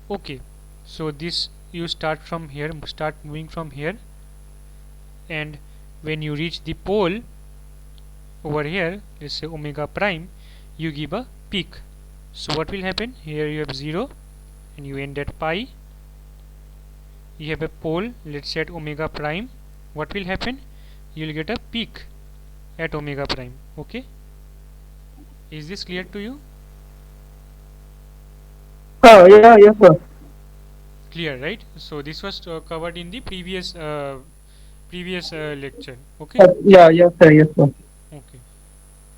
okay, so this you start from here, start moving from here, and when you reach the pole over here, let's say omega prime, you give a peak. So what will happen? Here you have 0 and you end at pi. You have a pole, let's say at omega prime. What will happen? You will get a peak at omega prime. Okay, is this clear to you? Yeah, yes, sir. Clear, right? So this was covered in the previous lecture. Okay, Yeah, yes, sir, yes, sir. okay,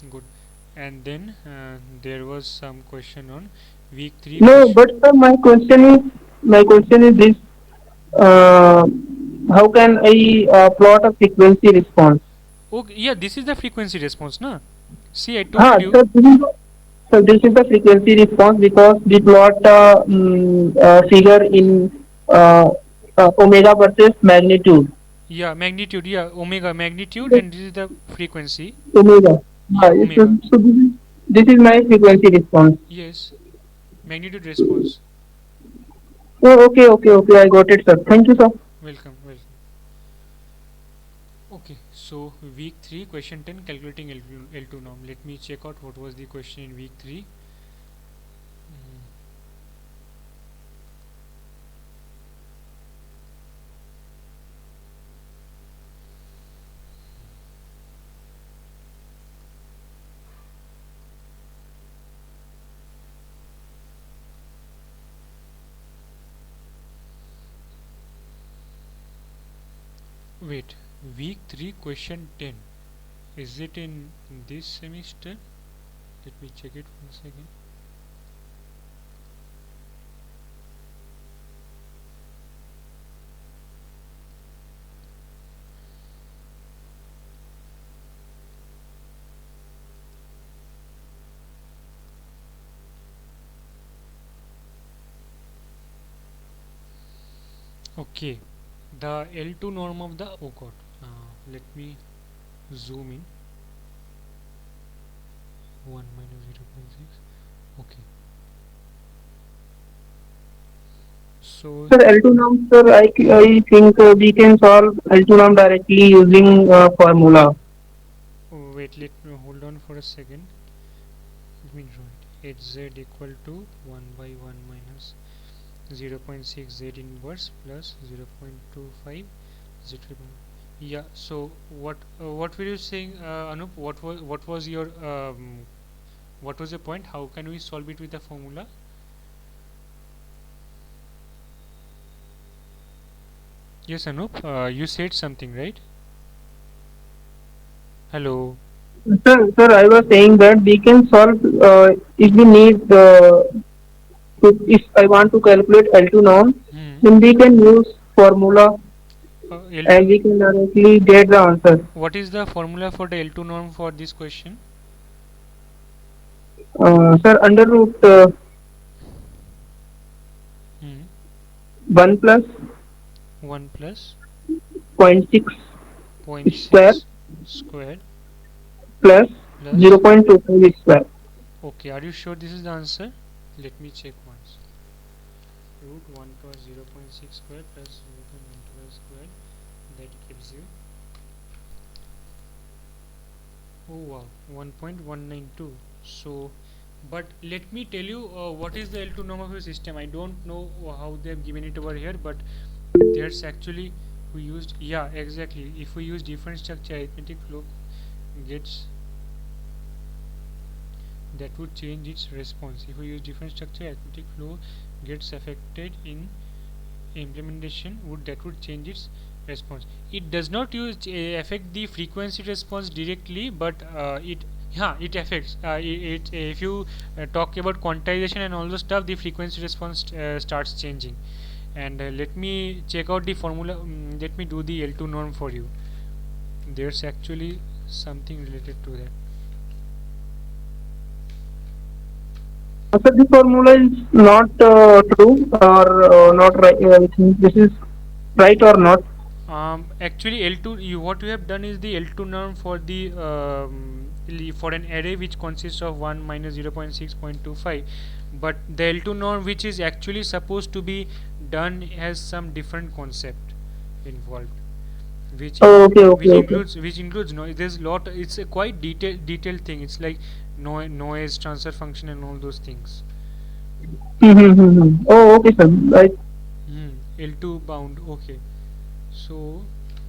good. And then there was some question on week 3 No, question. but sir, my question is this: uh, how can I plot a frequency response? Okay, yeah, this is the frequency response, na? See, I Ah, told you. sir, this is the frequency response because we plot figure in uh, omega versus magnitude. Yeah, magnitude, yeah, omega magnitude, and this is the frequency. Omega. Yeah, omega. So this is my frequency response. Yes, magnitude response. Oh, okay. I got it, sir. Thank you, sir. Welcome, welcome. Okay, so week 3 question 10, calculating L2 norm. Let me check out what was the question in week 3. Wait, week 3 question 10. Is it in this semester? Let me check it once again. Okay, the L2 norm of the, oh god, let me zoom in. 1 minus 0.6. Okay, so Sir, L2 norm, sir, I think we can solve L2 norm directly using formula. wait, let me hold on for a second. Let me draw it. Hz equal to 1 by 1 minus 0.6 z inverse plus 0.25 z triple. Yeah, so what were you saying, Anup? What was your what was your point? How can we solve it with the formula? Yes, Anup, you said something, right? Hello. Sir, I was saying that we can solve if we need if I want to calculate L2 norm, Hmm. then we can use formula and L2. we can directly get the answer. What is the formula for the L2 norm for this question? Sir, under root Hmm. 1 plus 1 plus point 6 square 0.6 square plus plus. 0.25 square. Okay, are you sure this is the answer? Let me check once. Root 1 plus 0.6 square plus 0.12 square, that gives you, oh wow, 1.192. So, but let me tell you what is the L2 norm of your system. I don't know how they have given it over here, but there's actually, we used, yeah, exactly, if we use different structure, arithmetic flow gets, that would change its response. If we use different structure, arithmetic flow gets affected in implementation, would that would change its response. It does not use affect the frequency response directly, but it, yeah, it affects it if you talk about quantization and all those stuff, the frequency response starts changing. And let me check out the formula. Let me do the L2 norm for you. There's actually something related to that. So the formula is not true or not right. This is right or not? Actually, L2, what you have done is the L2 norm for the for an array which consists of 1 minus 0.6.25, but the L2 norm which is actually supposed to be done has some different concept involved, which in, Oh, okay, okay, okay. which includes noise. There's lot. It's a quite detailed thing. It's like noise transfer function and all those things. Mm-hmm. Oh, okay, sir. Right. L2 bound. Okay. So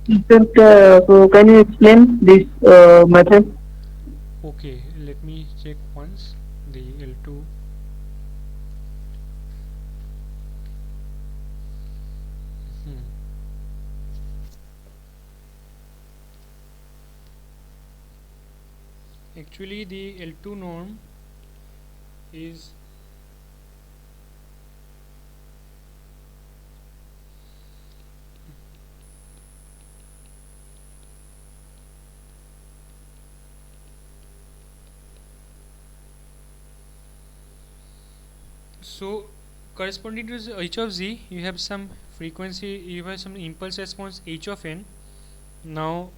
So can you explain this method? okay, let me check once the L2. Hmm. Actually, the L2 norm is, so corresponding to h of z, you have some frequency, you have some impulse response h of n. Now,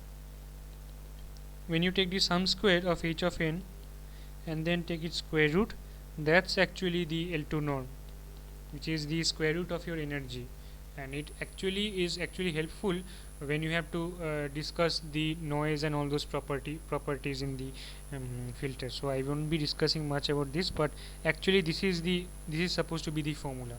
when you take the sum square of h of n and then take its square root, that's actually the L2 norm, which is the square root of your energy. And it actually is actually helpful when you have to discuss the noise and all those properties in the filter. So I won't be discussing much about this, but actually this is supposed to be the formula.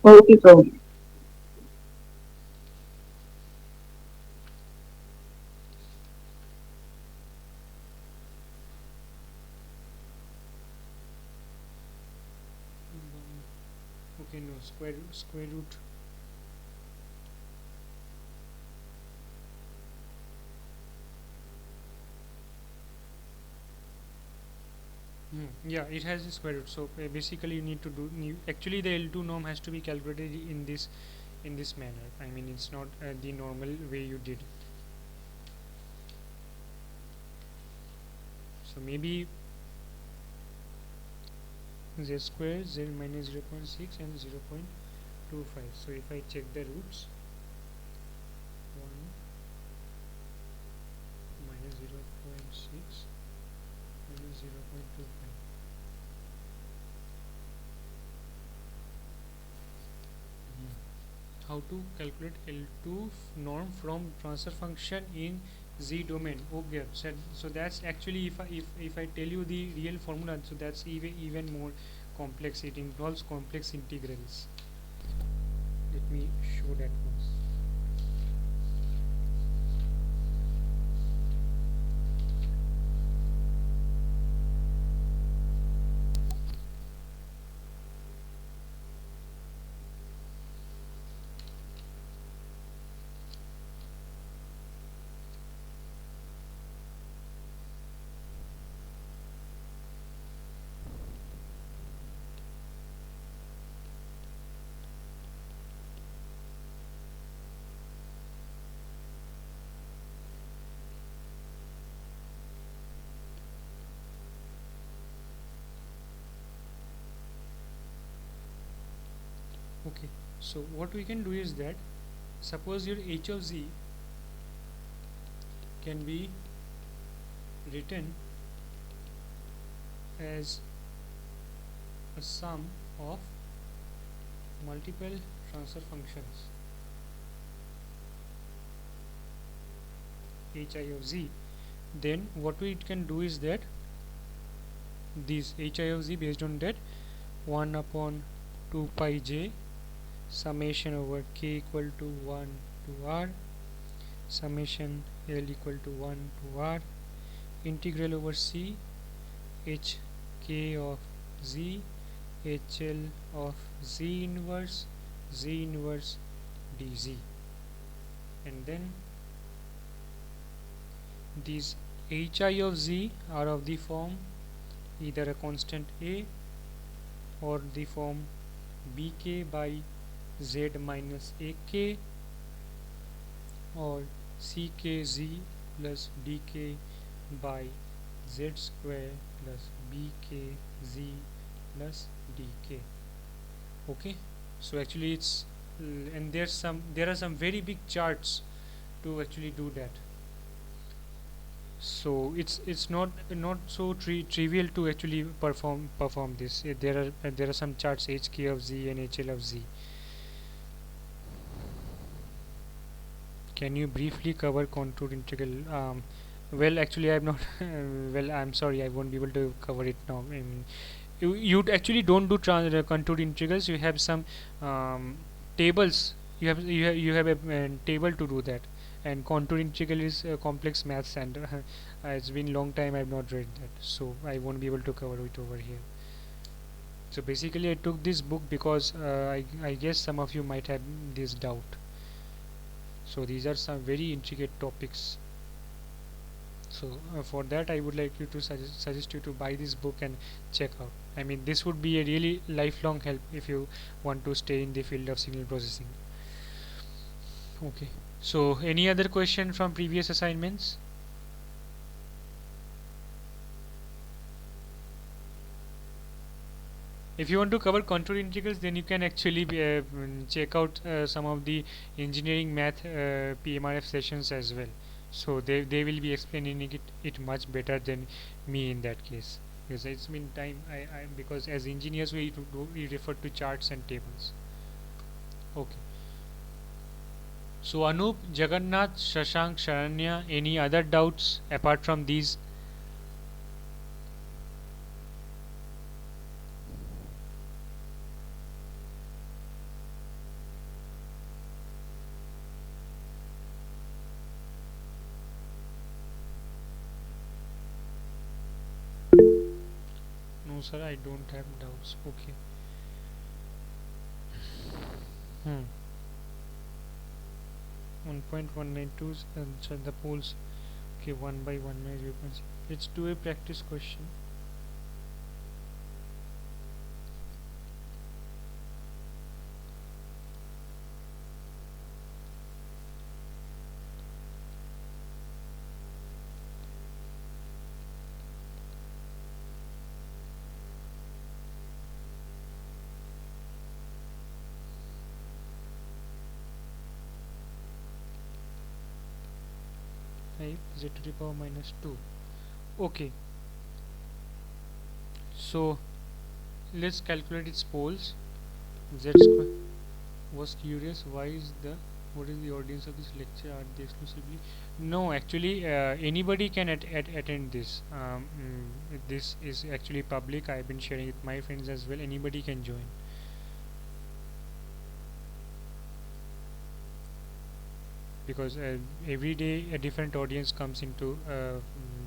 Okay, sir. Okay, no, square root. Yeah, it has a square root. So basically, you need to do. Actually, the L2 norm has to be calculated in this manner. I mean, it's not the normal way you did. So maybe z square, z minus 0.6 and 0.25. So if I check the roots, 1 minus 0.6 minus 0.25. How to calculate L2 norm from transfer function in z domain. Okay, so that's actually, if I tell you the real formula, so that's even more complex. It involves complex integrals. Let me show that once. Okay, so what we can do is that suppose your h of z can be written as a sum of multiple transfer functions hi of z, then what we can do is that this hi of z based on that 1 upon 2 pi j summation over k equal to 1 to r summation l equal to 1 to r integral over c h k of z hl of z inverse dz, and then these hi of z are of the form either a constant a or the form bk by z minus ak or ckz plus dk by z square plus bkz plus dk. Okay, so actually it's and there are some very big charts to actually do that, so it's not so trivial to actually perform this. There are some charts hk of z and hl of z. Can you briefly cover contour integral? Well, actually I'm not well, I'm sorry, I won't be able to cover it now. I mean, you actually don't do contour integrals. You have some tables. You have a table to do that, and contour integral is complex maths, and it's been long time I've not read that, so I won't be able to cover it over here. So basically I took this book because I guess some of you might have this doubt. So these are some very intricate topics. So for that I would like you to suggest you to buy this book and check out. I mean, this would be a really lifelong help if you want to stay in the field of signal processing. Okay, so any other question from previous assignments? If you want to cover contour integrals, then you can actually check out some of the engineering math PMRF sessions as well. So they will be explaining it much better than me in that case, because it's been time. I because as engineers we refer to charts and tables. Okay. So Anup, Jagannath, Shashank, Sharanya, any other doubts apart from these? No sir, I don't have doubts. Okay. Hmm. 1.192 answer the poles. Okay, 1 by 1 by 0.6. Let's do a practice question. Z to the power minus 2. Okay, so let's calculate its poles. Z square was curious why is the what is the audience of this lecture, are they exclusively? No, actually anybody can attend this. This is actually public. I've been sharing with my friends as well. Anybody can join. Because every day a different audience comes into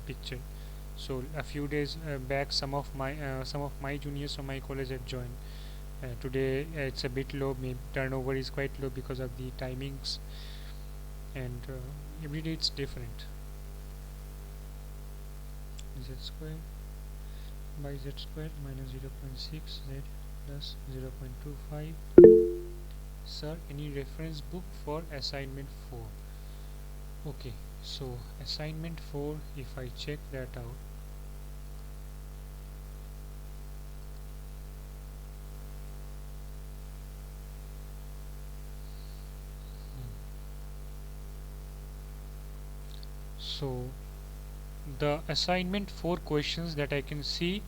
picture. So a few days back some of my juniors from my college have joined. Today it's a bit low, maybe turnover is quite low because of the timings, and every day it's different. Z square by z square minus 0.6 z plus 0.25. Sir, any reference book for assignment 4? Okay, so assignment 4, if I check that out, So the assignment 4 questions that I can see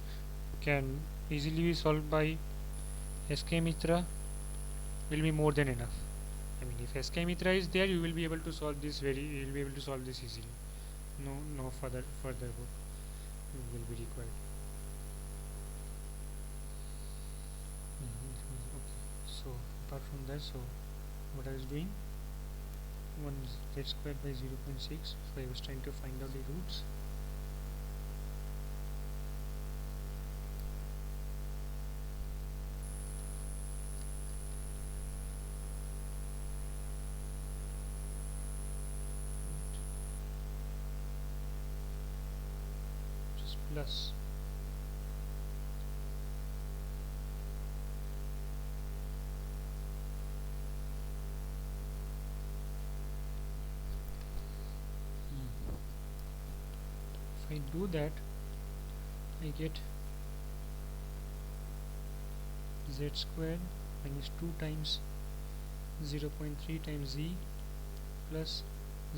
can easily be solved by SK Mitra will be more than enough. I mean, if SK Mitra is there, you will be able to solve this you will be able to solve this easily. No further work will be required. Okay. So apart from that, so what I was doing, 1 z squared by 0.6. So I was trying to find out the roots. Just plus. If I do that, I get z squared minus 2 times 0.3 times z plus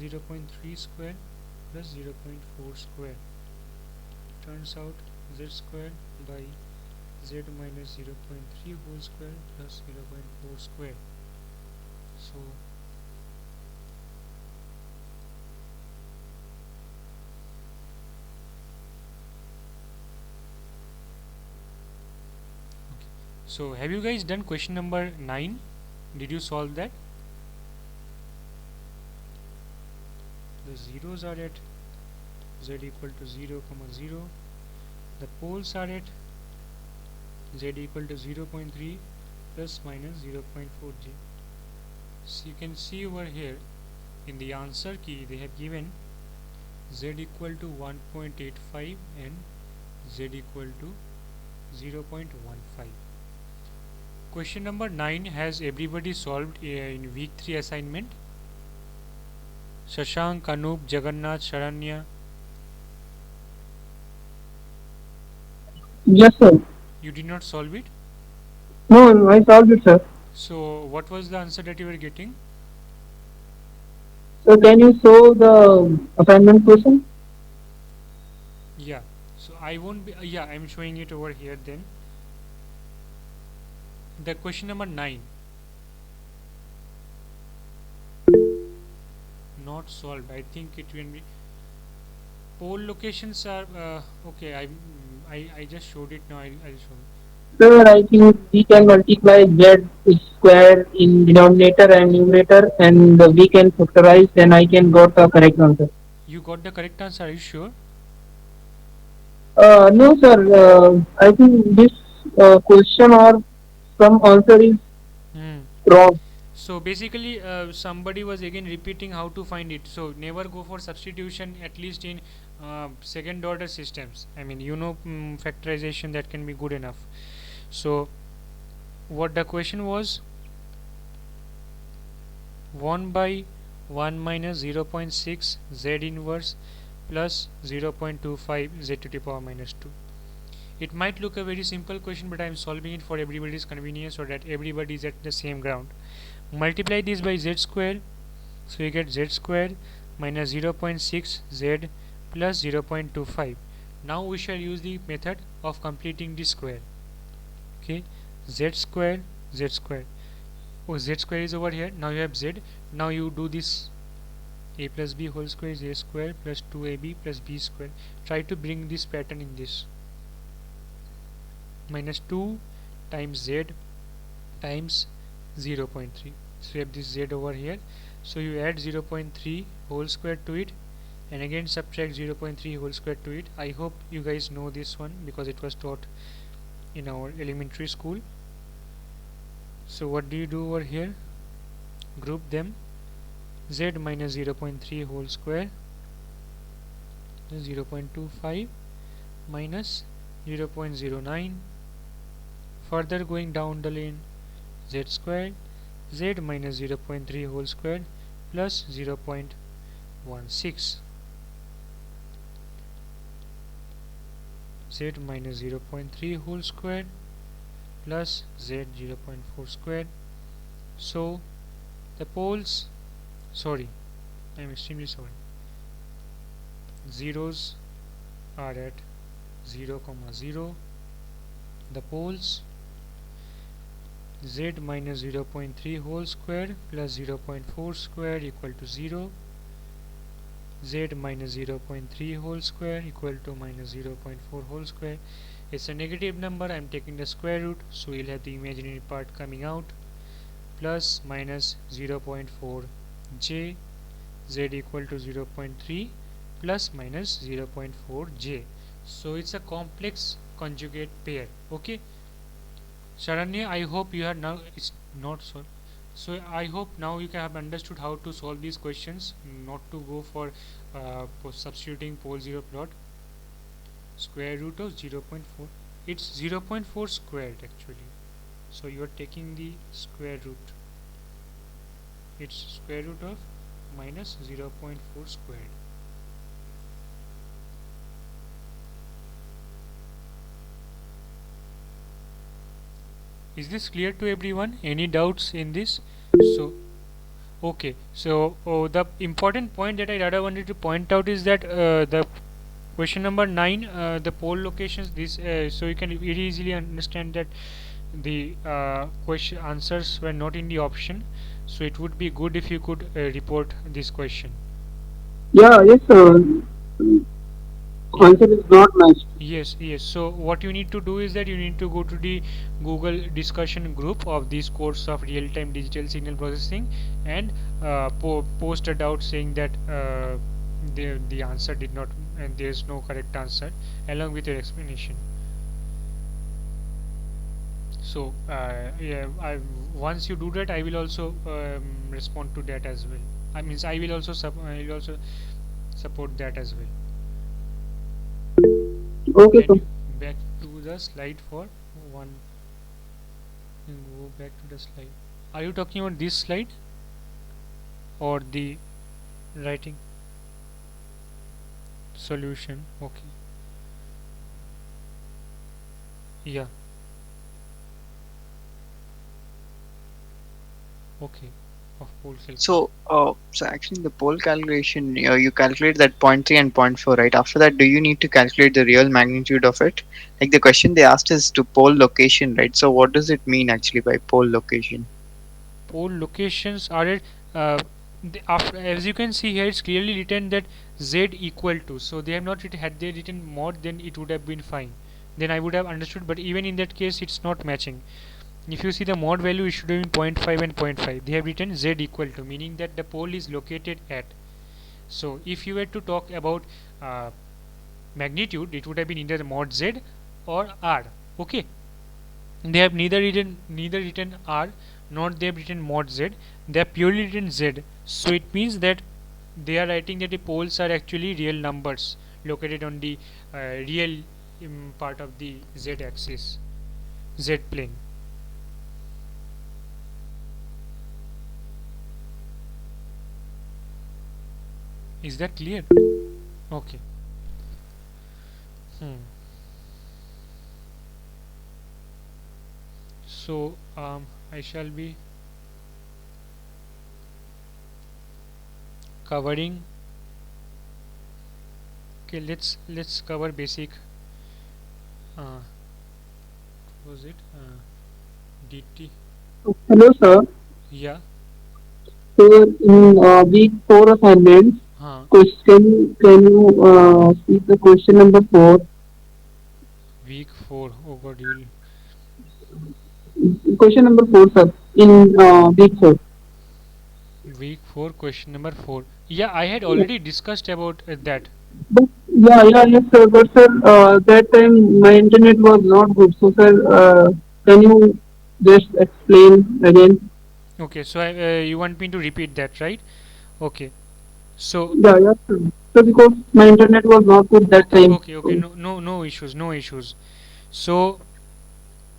0.3 squared plus 0.4 squared. Turns out z squared by z minus 0.3 whole square plus 0.4 square. So so have you guys done question number 9? Did you solve that? The zeros are at z equal to 0, 0. The poles are at z equal to 0.3 plus minus 0.4 g. So you can see over here in the answer key they have given z equal to 1.85 and z equal to 0.15. Question number 9 has everybody solved in week 3 assignment. Shashank, Anup, Jagannath, Sharanya. Yes, sir. You did not solve it? No, I solved it, sir. So what was the answer that you were getting? So can you show the assignment question? Yeah. So I won't be. Yeah, I'm showing it over here then. The question number 9. Not solved. I think it will be. Pole locations are okay. I just showed it now. I'll show you. Sir, I think we can multiply z square in denominator and numerator, and we can factorize, then I can got the correct answer. You got the correct answer. Are you sure? No, sir. I think this question or some answer is Hmm. wrong. So basically, somebody was again repeating how to find it. So never go for substitution, at least in second order systems. I mean, factorization that can be good enough. So what the question was, 1 by 1 minus 0.6 z inverse plus 0.25 z to the power minus 2. It might look a very simple question, but I am solving it for everybody's convenience so that everybody is at the same ground. Multiply this by z square, so you get z square minus 0.6 z plus 0.25. Now we shall use the method of completing the square. Okay, z square, z square. Oh, z square is over here. Now you have z. Now you do this. A plus b whole square is a square plus 2ab plus b square. Try to bring this pattern in this. Minus 2 times z times 0.3. So you have this z over here. So you add 0.3 whole square to it and again subtract 0.3 whole square to it. I hope you guys know this one because it was taught in our elementary school. So what do you do over here? Group them. Z minus 0.3 whole square is 0.25 minus 0.09. Further going down the lane, z squared, z minus 0.3 whole square plus 0.16, z minus 0.3 whole square plus z 0.4 square. So the poles, sorry, I am extremely sorry. zeros are at 0, 0. The poles z minus 0.3 whole square plus 0.4 square equal to 0, z minus 0.3 whole square equal to minus 0.4 whole square. It's a negative number, I'm taking the square root, so we'll have the imaginary part coming out, plus minus 0.4 j, z equal to 0.3 plus minus 0.4 j. So it's a complex conjugate pair. Okay, Sharanya, I hope you have now, it's not so. So I hope now you have understood how to solve these questions, not to go for substituting pole 0 plot. Square root of 0.4, it's 0.4 squared actually, so you are taking the square root, it's square root of minus 0.4 squared. Is this clear to everyone? Any doubts in this? So okay, so the important point that I rather wanted to point out is that the question number 9, the pole locations, this so you can very easily understand that the question answers were not in the option, so it would be good if you could report this question. Yeah, yes, Yeah, answer is not matched. yes, yes. So what you need to do is that you need to go to the Google discussion group of this course of real-time digital signal processing and post a doubt saying that the answer did not, and there is no correct answer, along with your explanation. So yeah, once you do that, I will also respond to that as well. I will also I will also support that as well. Okay, Can so you back to the slide for one? Go back to the slide. Are you talking about this slide or the writing solution? Okay. Yeah. Okay. Of pole calculation. So actually, the pole calculation, you calculate that point 0.3 and point 0.4, right? After that, do you need to calculate the real magnitude of it? Like the question they asked is to pole location, right? So what does it mean actually by pole location? Pole locations are at, after, as you can see here, it's clearly written that z equal to, so they have not written, had they written mod then it would have been fine, then I would have understood, but even in that case it's not matching. If you see the mod value, it should have been 0.5 and 0.5, they have written z equal to, meaning that the pole is located at. So if you were to talk about uh, magnitude, it would have been either mod z or r. Okay, they have neither written r nor they have written mod z, they have purely written z. So it means that they are writing that the poles are actually real numbers located on the real part of the z axis, z plane. Is that clear? Okay. hmm. So I shall be covering. Okay, let's cover basic. uh, what was it dt? hello, sir. Yeah. So in week 4 assignment, huh question, can you see the question number 4? Week 4, oh god, you will. Question number 4, sir. In week 4. Week 4 question number 4. Yeah, I had already discussed about that. But yeah, yeah, yes, sir. But sir, that time my internet was not good. So, sir, can you just explain again? Okay, so you want me to repeat that, right? Okay. So Yeah, yeah, sir. So because my internet was not good that okay, time. okay, okay. So, No issues, no issues. So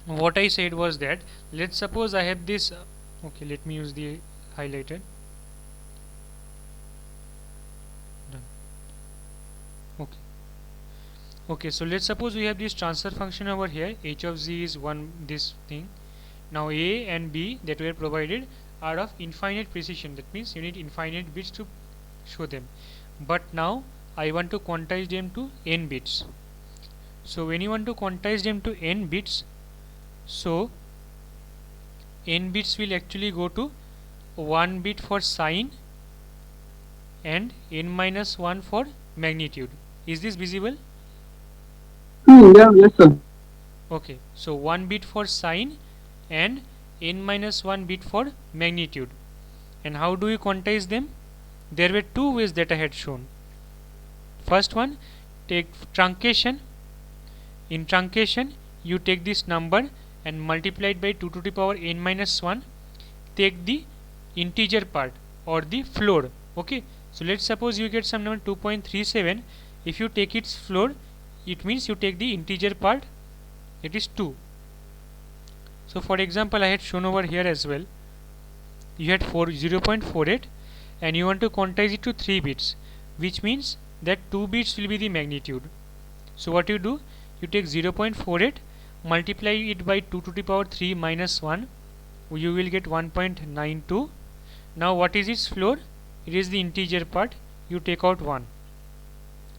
what I said was that, let's suppose I have this. Okay, let me use the highlighted. Done. Okay. Okay, so let's suppose we have this transfer function over here. H of z is one, this thing. Now a and b that were provided are of infinite precision. That means you need infinite bits to show them. But now I want to quantize them to n bits. So when you want to quantize them to n bits, so n bits will actually go to 1 bit for sine and n minus 1 for magnitude. Is this visible? Yeah, yes, sir. Okay, so 1 bit for sine and n minus 1 bit for magnitude. And how do you quantize them? There were two ways that I had shown. First one, take truncation. In truncation, you take this number and multiply it by 2 to the power n minus 1. Take the integer part or the floor. Okay, so let's suppose you get some number 2.37. If you take its floor, it means you take the integer part, it is 2. So for example, I had shown over here as well. You had 0.48 and you want to quantize it to 3 bits, which means that 2 bits will be the magnitude. So what you do, you take 0.48, multiply it by 2 to the power 3 minus 1, you will get 1.92. Now what is its floor? It is the integer part, you take out 1.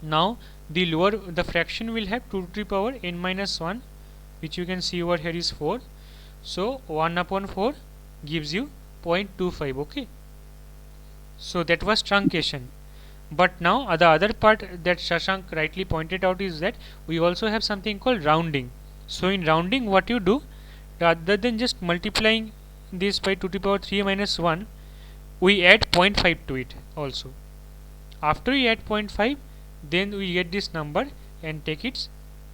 Now the fraction will have 2 to the power n minus 1, which you can see over here is 4. So 1 upon 4 gives you 0.25. Okay, so that was truncation. But now the other part that Shashank rightly pointed out is that we also have something called rounding. So in rounding, what you do, rather than just multiplying this by 2 to the power 3 minus 1, we add 0.5 to it also. After we add 0.5, then we get this number and take its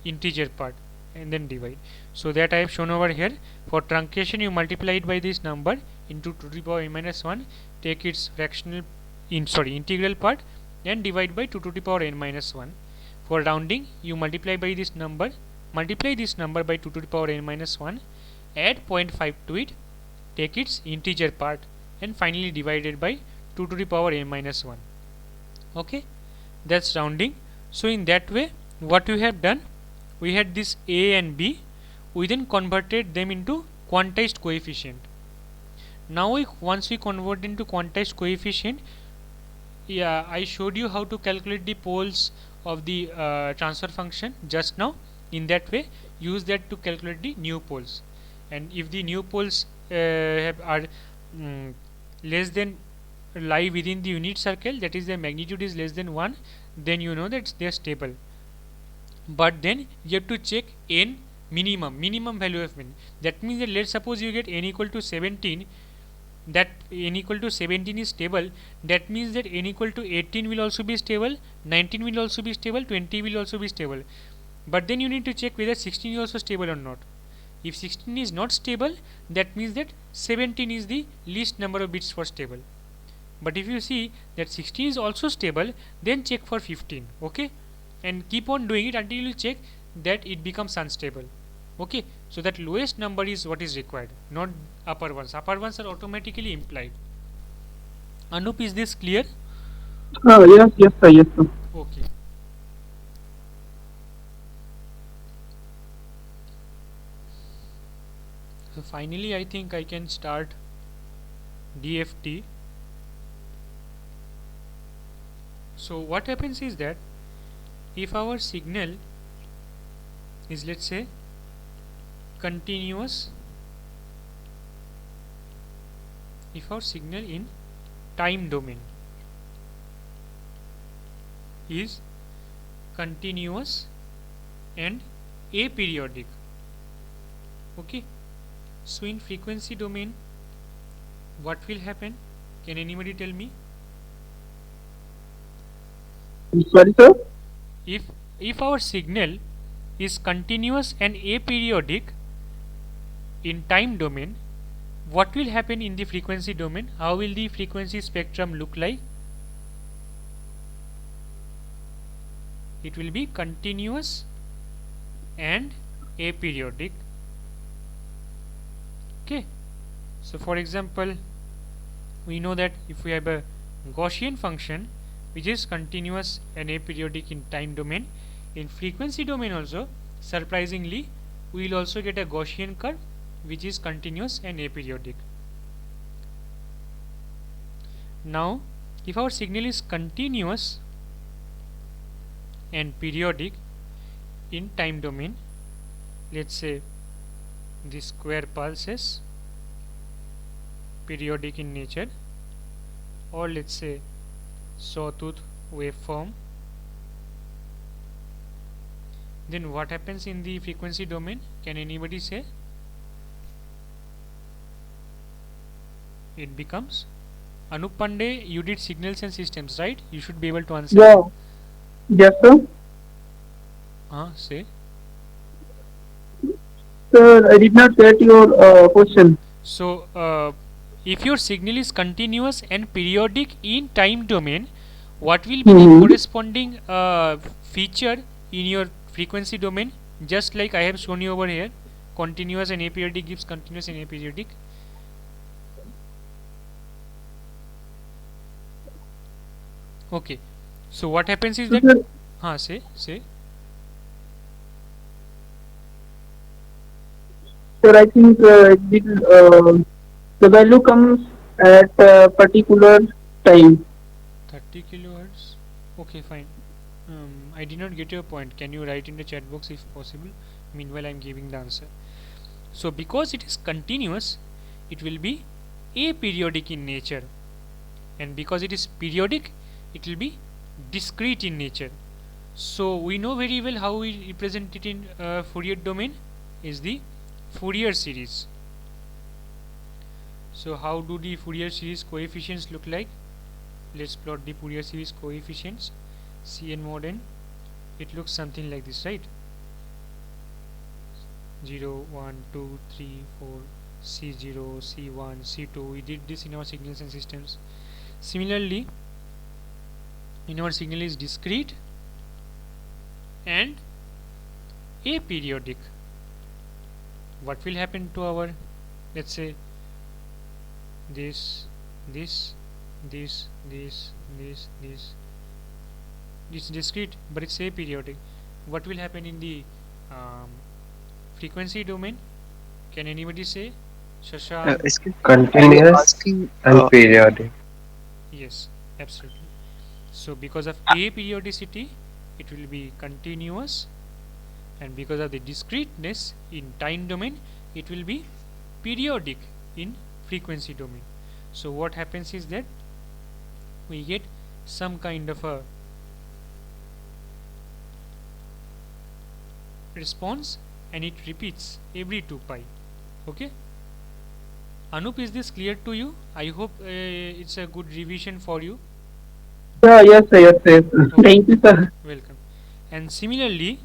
integer part and then divide. So that I have shown over here. For truncation, you multiply it by this number into 2 to the power n minus 1, take its fractional integral part and divide by 2 to the power n minus 1. For rounding, you multiply by this number, multiply this number by 2 to the power n minus 1, add 0.5 to it, take its integer part and finally divided by 2 to the power n minus 1. Okay, that's rounding. So in that way, what we have done, we had this a and b, we then converted them into quantized coefficient. Now once we convert into quantized coefficient, yeah, I showed you how to calculate the poles of the transfer function just now. In that way, use that to calculate the new poles. And if the new poles are less than, lie within the unit circle, that is the magnitude is less than 1, then you know that they are stable. But then you have to check n minimum value of n. That means that let's suppose you get n equal to 17, that n equal to 17 is stable. That means that n equal to 18 will also be stable, 19 will also be stable, 20 will also be stable. But then you need to check whether 16 is also stable or not. If 16 is not stable, that means that 17 is the least number of bits for stable. But if you see that 16 is also stable, then check for 15. Okay, and keep on doing it until you check that it becomes unstable. Okay, so that lowest number is what is required, not upper ones. Upper ones are automatically implied. Anup, is this clear? Yes, yes, sir, yes, sir. Okay. So finally, I think I can start DFT. So what happens is that if our signal is, let's say, continuous, if our signal in time domain is continuous and aperiodic, okay, so in frequency domain what will happen? Can anybody tell me? Sorry, sir. If our signal is continuous and aperiodic in time domain, what will happen in the frequency domain? How will the frequency spectrum look like? It will be continuous and aperiodic. Okay, so for example, we know that if we have a Gaussian function which is continuous and aperiodic in time domain, in frequency domain also, surprisingly, we will also get a Gaussian curve which is continuous and aperiodic. Now if our signal is continuous and periodic in time domain. Let's say the square pulses, periodic in nature, or let's say sawtooth waveform. Then what happens in the frequency domain? Can anybody say? It becomes Anup Pandey, you did signals and systems, right? You should be able to answer. Yeah. Yes, sir. Say. Sir, I did not get your question. So, if your signal is continuous and periodic in time domain, what will be the corresponding feature in your frequency domain? Just like I have shown you over here, continuous and aperiodic gives continuous and aperiodic. Okay, so what happens is that, say. Sir, I think the value comes at a particular time. 30 kilohertz. Okay, fine. I did not get your point. Can you write in the chat box if possible? Meanwhile, I am giving the answer. So, because it is continuous, it will be aperiodic in nature, and because it is periodic, it will be discrete in nature. So, we know very well how we represent it in Fourier domain is the Fourier series. So, how do the Fourier series coefficients look like? Let's plot the Fourier series coefficients. Cn mod n. It looks something like this, right? 0, 1, 2, 3, 4, C0, C1, C2. We did this in our signals and systems. Similarly, in our signal is discrete and aperiodic. What will happen to our, let's say, this it's discrete but it's aperiodic. What will happen in the frequency domain? Can anybody say? Shashank? Continuous and periodic. Yes, absolutely. So because of aperiodicity, it will be continuous, and because of the discreteness in time domain, it will be periodic in frequency domain. So what happens is that we get some kind of a response, and it repeats every 2 pi. Okay, Anup, is this clear to you? I hope it's a good revision for you. Yeah, yes, sir, yes, sir. Okay. Thank you, sir. Welcome. And similarly,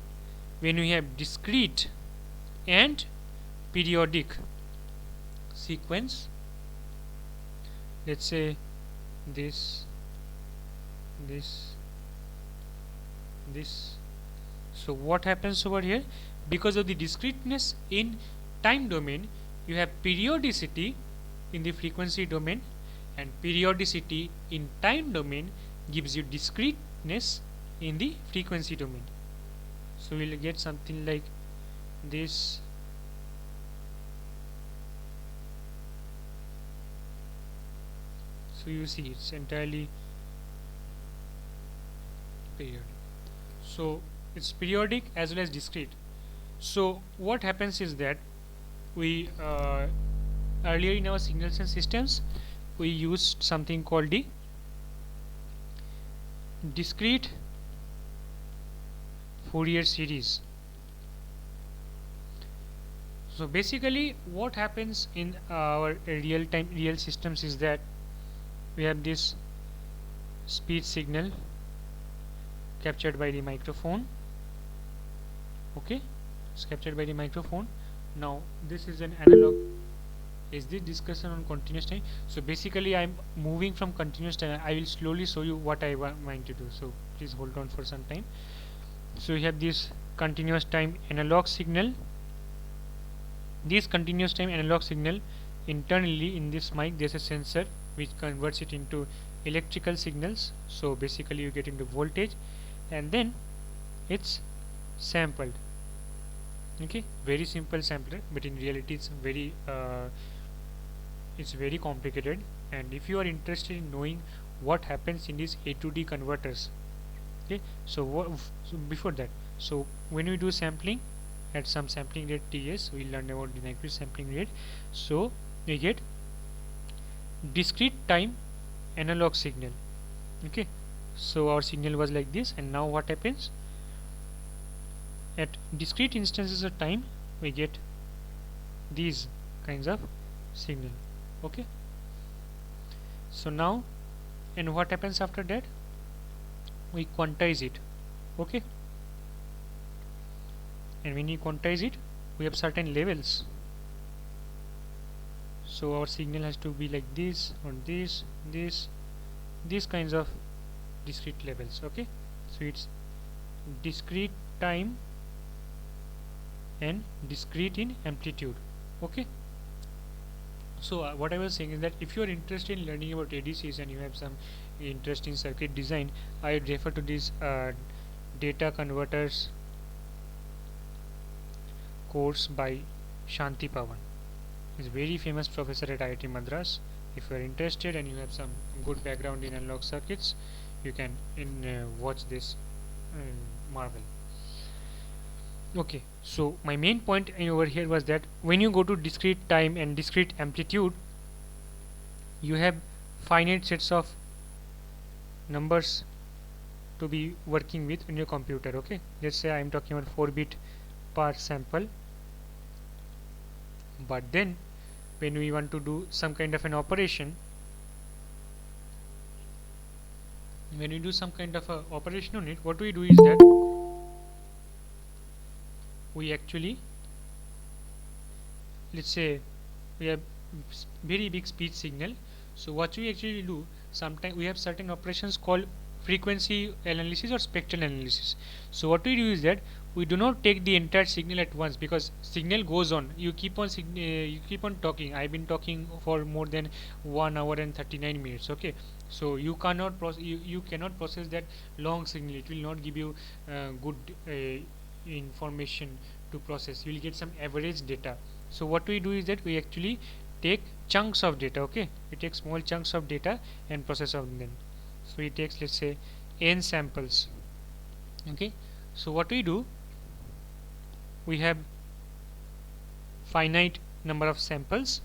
when we have discrete and periodic sequence, let's say this. So what happens over here? Because of the discreteness in time domain, you have periodicity in the frequency domain, and periodicity in time domain gives you discreteness in the frequency domain. So we'll get something like this. So you see it's entirely periodic. So it's periodic as well as discrete. So what happens is that we earlier in our signals and systems we used something called the discrete Fourier series. So basically what happens in our real systems is that we have this speech signal captured by the microphone. Okay, it's captured by the microphone. Now this is an analog. Is this discussion on continuous time? So basically I'm moving from continuous time. I will slowly show you what I want to do, so please hold on for some time. So we have this continuous time analog signal. This continuous time analog signal, internally in this mic there's a sensor which converts it into electrical signals. So basically you get into voltage, and then it's sampled. Okay, very simple sampler, but in reality it's very complicated. And if you are interested in knowing what happens in these A to D converters, Okay, so before that, so when we do sampling at some sampling rate TS, we learned about the Nyquist sampling rate. So we get discrete time analog signal. Okay, so our signal was like this, and now what happens at discrete instances of time? We get these kinds of signal. Okay, so now, and what happens after that? We quantize it. Okay, and when you quantize it, we have certain levels. So our signal has to be like this, or this, these kinds of discrete levels. Okay, so it's discrete time and discrete in amplitude. Okay, so what I was saying is that if you are interested in learning about ADCs and you have some interest in circuit design, I would refer to this data converters course by Shanti Pawan. He's a very famous professor at IIT Madras. If you are interested and you have some good background in analog circuits, you can watch this marvel. Okay, so my main point over here was that when you go to discrete time and discrete amplitude, you have finite sets of numbers to be working with in your computer. Okay, let's say I am talking about 4-bit per sample, but then when we want to do some kind of an operation, when we do some kind of a operation on it, what we do is that we actually, let's say we have very big speed signal. So what we actually do, sometimes we have certain operations called frequency analysis or spectral analysis. So what we do is that we do not take the entire signal at once, because signal goes on, you keep on talking. I've been talking for more than 1 hour and 39 minutes. Okay, so you cannot you cannot process that long signal. It will not give you good information to process. You will get some average data. So what we do is that we actually take chunks of data. Okay, we take small chunks of data and process of them. So it takes, let's say, n samples. Okay, so what we do, we have finite number of samples.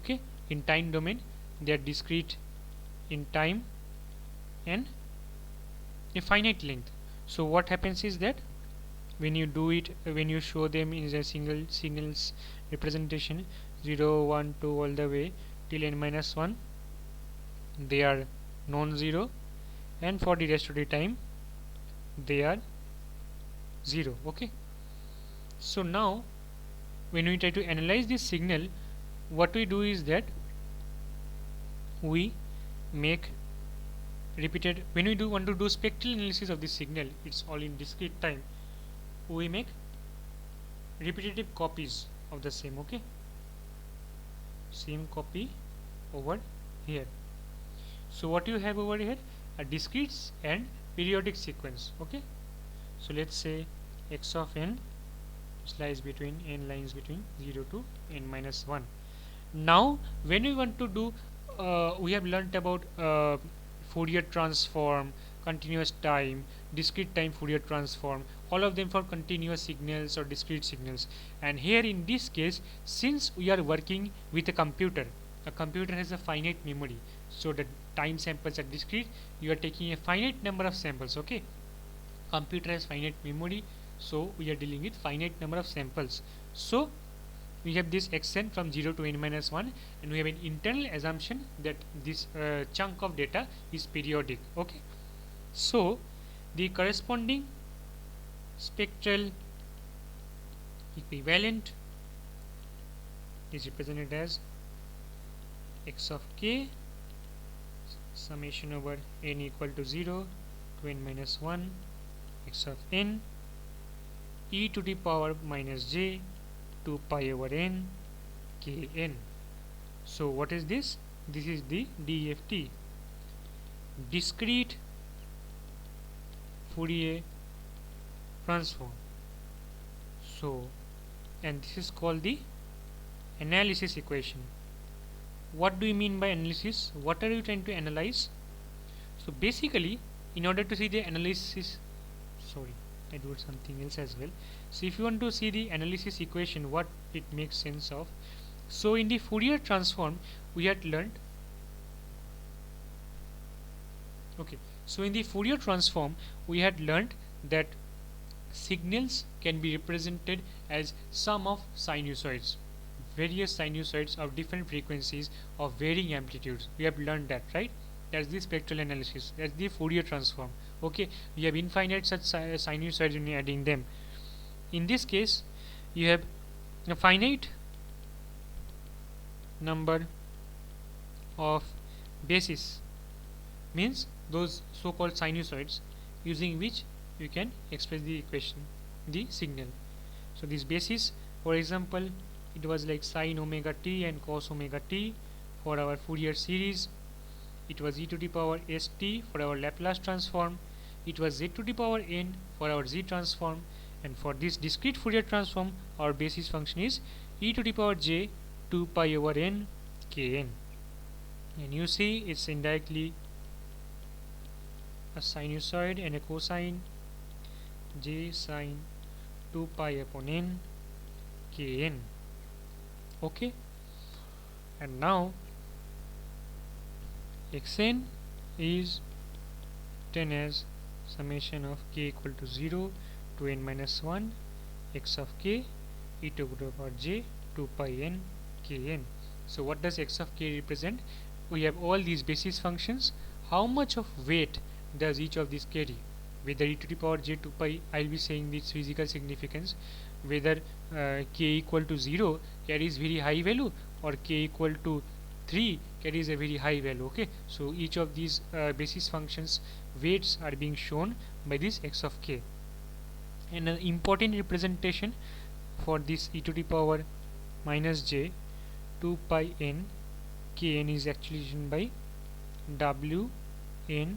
Okay, in time domain they are discrete in time and a finite length. So what happens is that when you do it, when you show them in a single signals representation, 0 1 2 all the way till n minus 1, they are non-zero, and for the rest of the time they are 0. Okay, so now when we try to analyze this signal, what we do is that we make repeated, when we want to do spectral analysis of this signal, it's all in discrete time, we make repetitive copies of the same. Okay, same copy over here. So what you have over here, a discrete and periodic sequence. Okay, so let's say x of n lies between n lines between 0 to n minus 1. Now when we want to do we have learnt about Fourier transform, continuous time, discrete time Fourier transform, all of them for continuous signals or discrete signals. And here in this case, since we are working with a computer has a finite memory, so the time samples are discrete, you are taking a finite number of samples. Okay, computer has finite memory, so we are dealing with finite number of samples. So we have this xn from 0 to n minus 1, and we have an internal assumption that this chunk of data is periodic. Okay, so the corresponding spectral equivalent is represented as x of k summation over n equal to 0 to n minus 1 x of n e to the power minus j 2 pi over n kn. So what is this? This is the DFT, discrete Fourier transform. So, and this is called the analysis equation. What do you mean by analysis? What are you trying to analyze? So basically in order to see the analysis, sorry, I do something else as well. So if you want to see the analysis equation, what it makes sense of, so in the Fourier transform we had learned, okay, so in the Fourier transform we had learned that signals can be represented as sum of sinusoids, various sinusoids of different frequencies of varying amplitudes. We have learned that, right? That's the spectral analysis, that's the Fourier transform. Okay, you have infinite such sinusoids when you're adding them. In this case you have a finite number of bases, means those so-called sinusoids using which you can express the equation, the signal. So this basis, for example, it was like sine omega t and cos omega t for our Fourier series. It was e to the power st for our Laplace transform. It was z to the power n for our z transform. And for this discrete Fourier transform, our basis function is e to the power j 2 pi over n kn. And you see it's indirectly a sinusoid and a cosine, j sine 2 pi upon n kn. Okay, and now xn is written as summation of k equal to 0 to n minus 1 x of k e to the power j 2 pi n kn. So what does x of k represent? We have all these basis functions. How much of weight does each of these carry? Whether e to the power j 2 pi, I'll be saying this physical significance, whether k equal to 0 carries very high value or k equal to 3 carries a very high value. Okay, so each of these basis functions weights are being shown by this x of k. And an important representation for this e to the power minus j 2 pi n kn is actually written by w n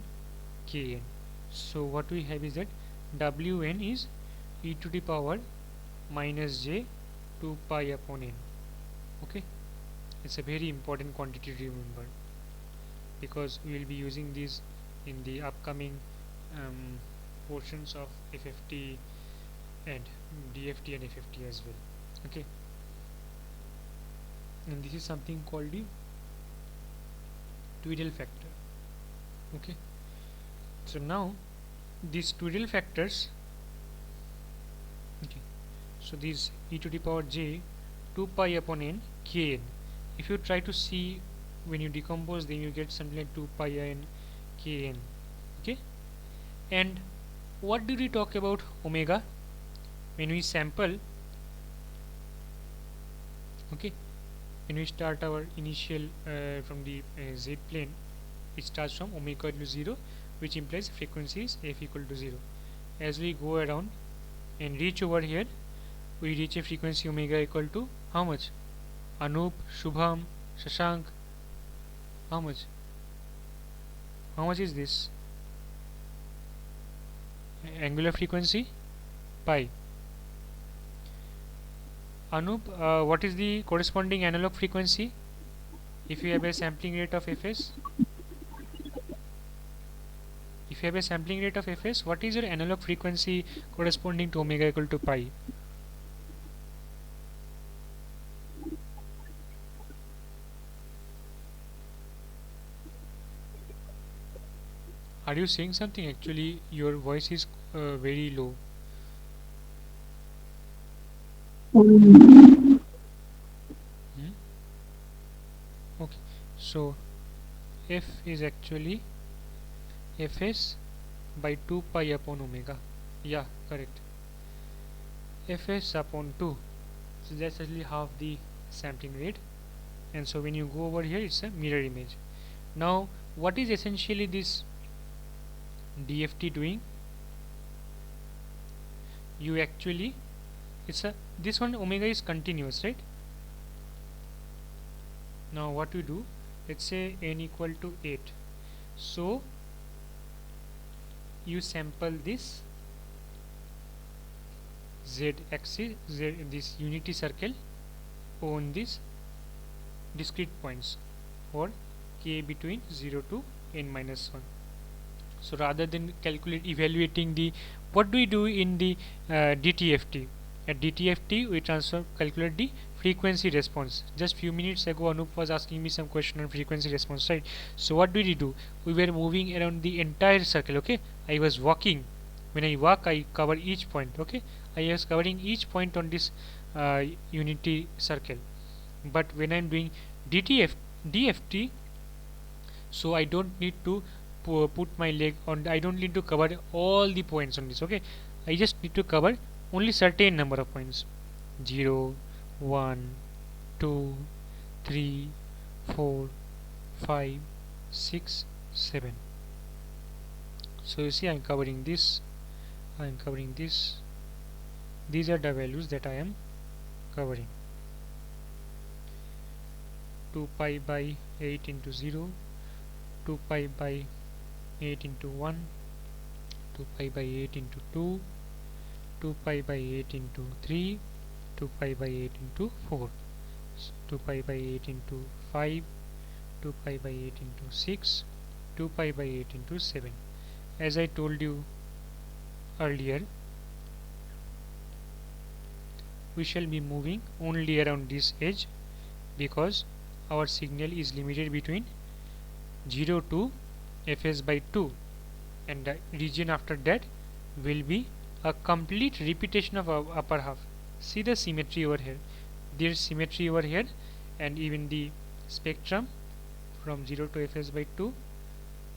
kn. So what we have is that wn is e to the power minus j 2 pi upon n. Okay, it's a very important quantity to remember, because we will be using these in the upcoming portions of FFT and DFT and FFT as well. Okay, and this is something called the Tweedle factor. Okay, so now these Tweedle factors, okay, so these e to the power j 2 pi upon n kn, if you try to see when you decompose them, you get something like 2 pi n kn. Okay, and what did we talk about omega when we sample? Okay, when we start our initial from the z plane, it starts from omega equal to 0, which implies frequency is f equal to 0. As we go around and reach over here, we reach a frequency omega equal to how much? Anup, Shubham, Shashank, how much? How much is this? Angular frequency pi. Anup, what is the corresponding analog frequency if you have a sampling rate of fs? If you have a sampling rate of fs, what is your analog frequency corresponding to omega equal to pi? Are you saying something? Actually, your voice is very low. Hmm? Okay, so f is actually fs by 2 pi upon omega. Yeah, correct. Fs upon 2. So that's actually half the sampling rate. And so when you go over here, it's a mirror image. Now, what is essentially this DFT doing? You actually, it's a, this one omega is continuous, right? Now what we do, let's say n equal to 8. So you sample this z axis, this unity circle on these discrete points for k between 0 to n minus 1. So rather than evaluating the, what do we do in the DTFT? At DTFT we calculate the frequency response. Just few minutes ago Anup was asking me some question on frequency response, right? So what did we do? We were moving around the entire circle. Okay, I was walking. When I walk, I cover each point. Okay, I was covering each point on this unity circle. But when I'm doing DFT, so I don't need to put my leg on, I don't need to cover all the points on this. Okay, I just need to cover only certain number of points: 0, 1, 2, 3, 4, 5, 6, 7. So you see I'm covering this, I'm covering this. These are the values that I am covering. 2 pi by 8 into 0, 2 pi by 8 into 1, 2 pi by 8 into 2, 2 pi by 8 into 3, 2 pi by 8 into 4, 2 pi by 8 into 5, 2 pi by 8 into 6, 2 pi by 8 into 7. As I told you earlier, we shall be moving only around this edge because our signal is limited between 0 to fs by 2, and the region after that will be a complete repetition of our upper half. See the symmetry over here, there is symmetry over here, and even the spectrum from 0 to fs by 2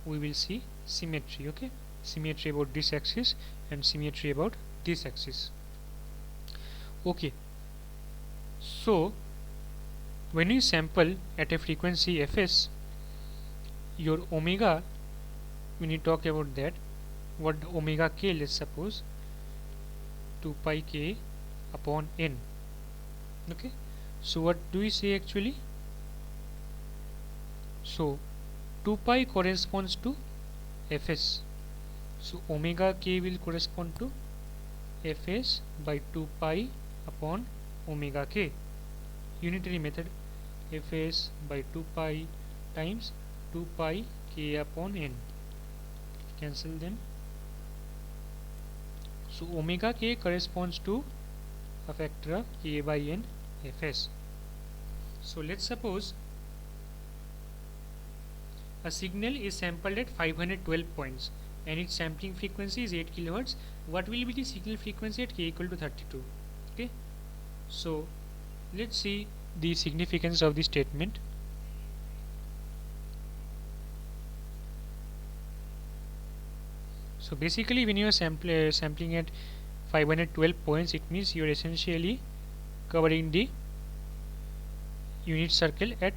we will see symmetry. Okay, symmetry about this axis and symmetry about this axis. Okay, so when you sample at a frequency fs, your omega, when you talk about that, what omega k, let's suppose 2 pi k upon n. Okay, so what do we say actually? So 2 pi corresponds to fs, so omega k will correspond to fs by 2 pi upon omega k. Unitary method, fs by 2 pi times 2 pi k upon n. Cancel them. So omega k corresponds to a factor of k by n fs. So let's suppose a signal is sampled at 512 points and its sampling frequency is 8 kHz. What will be the signal frequency at k equal to 32? Okay, so let's see the significance of the statement. So basically when you are sampling at 512 points, it means you are essentially covering the unit circle at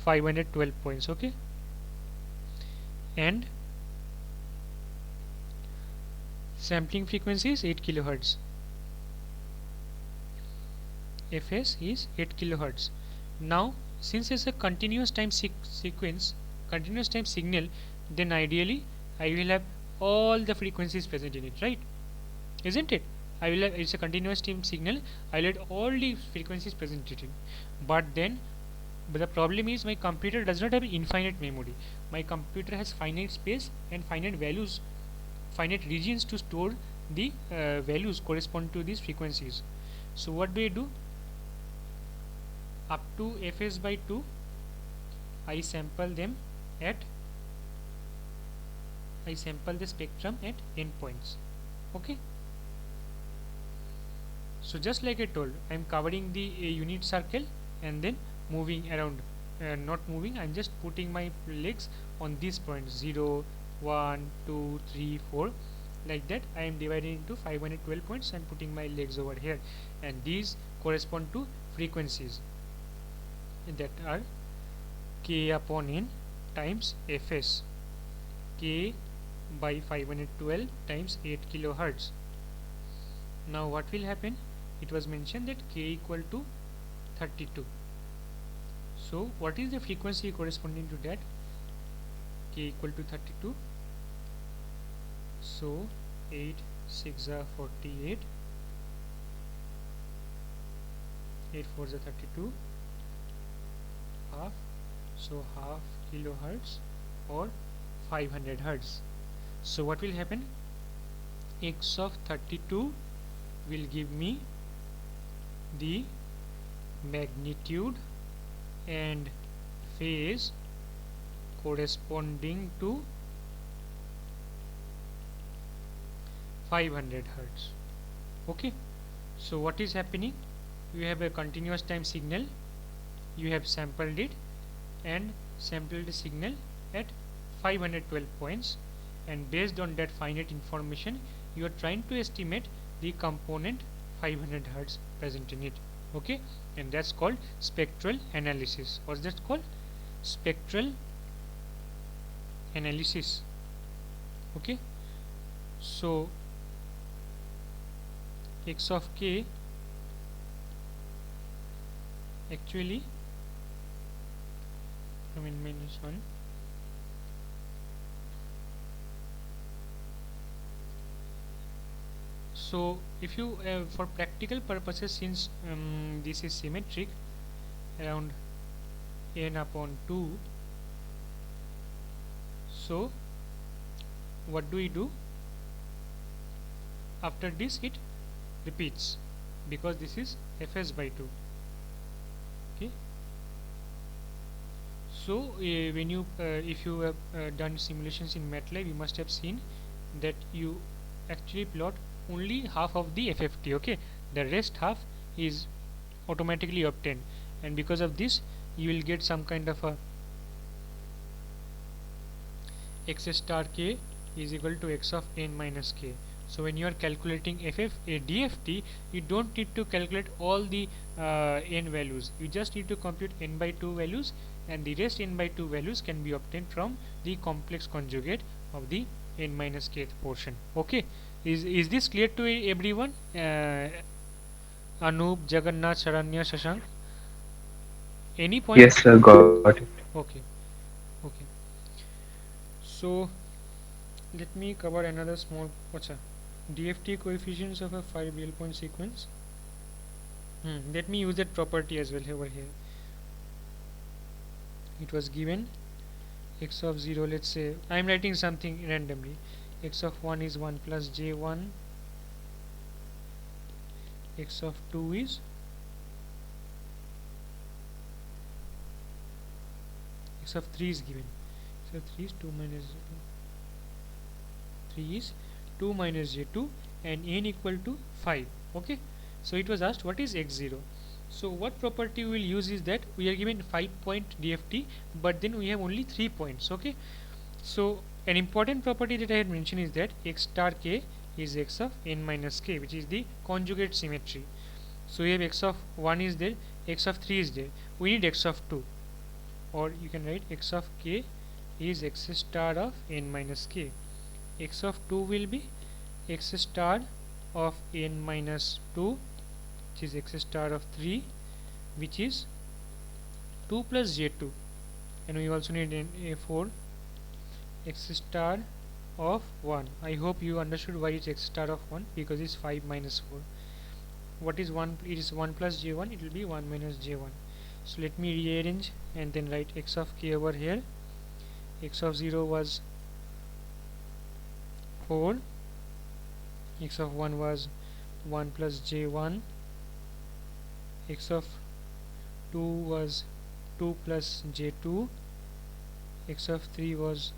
512 points. Okay, and sampling frequency is 8 kHz, fs is 8 kHz. Now since it's a continuous time sequence, continuous time signal, then ideally I will have all the frequencies present in it, right? Isn't it? I will have, it's a continuous time signal, I will have all the frequencies present in it. But the problem is my computer does not have infinite memory. My computer has finite space and finite values, finite regions to store the values correspond to these frequencies. So what do I do? Up to fs by 2 I sample them at, I sample the spectrum at endpoints. Okay, so just like I told, I am covering the unit circle and then moving around, not moving, I am just putting my legs on these points 0, 1, 2, 3, 4, like that. I am dividing into 512 points and putting my legs over here, and these correspond to frequencies that are k upon n times fs, k by 512 times 8 kilohertz. Now what will happen? It was mentioned that k equal to 32. So what is the frequency corresponding to that? K equal to 32. So 8 6 are 48, 8 4s are 32, half, so half kilohertz or 500 hertz. So what will happen? X of 32 will give me the magnitude and phase corresponding to 500 hertz. Okay, so what is happening? You have a continuous time signal, you have sampled it and sampled the signal at 512 points, and based on that finite information you are trying to estimate the component 500 hertz present in it. Okay, and that's called spectral analysis. What's that called? Spectral analysis. Okay, so x of k actually -1. So if you for practical purposes, since this is symmetric around n upon 2, so what do we do? After this it repeats because this is fs by 2. Okay, so when you if you have done simulations in MATLAB, you must have seen that you actually plot only half of the FFT. Okay, the rest half is automatically obtained, and because of this you will get some kind of a x star k is equal to x of n minus k. So when you are calculating DFT, you don't need to calculate all the n values. You just need to compute n by 2 values, and the rest n by 2 values can be obtained from the complex conjugate of the n minus kth portion. Okay, is this clear to everyone? Anup, Jagannath, Sharanya, Shashank, any point? Yes, sir, got it. Okay, okay. So let me cover another small DFT coefficients of a 5 real point sequence. Let me use that property as well over here. It was given x of 0, let's say I am writing something randomly. X of 1 is 1 plus j1, x of 2 is x of 3 is given. So 3 is 2 minus 3 is 2 minus j2 and n equal to 5. Okay, so it was asked what is x0. So what property we will use is that we are given 5-point DFT, but then we have only 3 points. Okay, so an important property that I had mentioned is that x star k is x of n minus k, which is the conjugate symmetry. So we have x of 1 is there, x of 3 is there, we need x of 2, or you can write x of k is x star of n minus k. X of 2 will be x star of n minus 2, which is x star of 3, which is 2 plus j2, and we also need a 4 x star of 1. I hope you understood why it's x star of 1, because it's 5 minus 4. What is 1? It is 1 plus j1, it will be 1 minus j1. So let me rearrange and then write x of k over here. X of 0 was 4, x of 1 was 1 plus j1, x of 2 was 2 plus j2, x of 3 was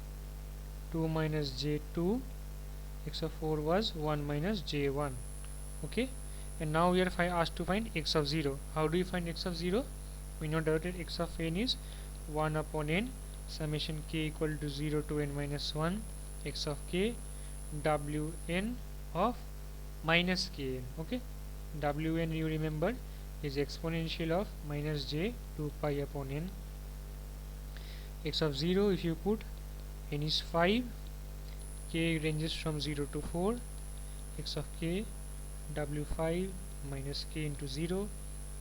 2 minus j2, x of 4 was 1 minus j1. Okay, and now we are asked to find x of 0. How do we find x of 0? We know that x of n is 1 upon n summation k equal to 0 to n minus 1 x of k wn of minus kn. Okay, wn you remember is exponential of minus j 2 pi upon n. X of 0, if you put n is 5, k ranges from 0 to 4, x of k w5 minus k into 0,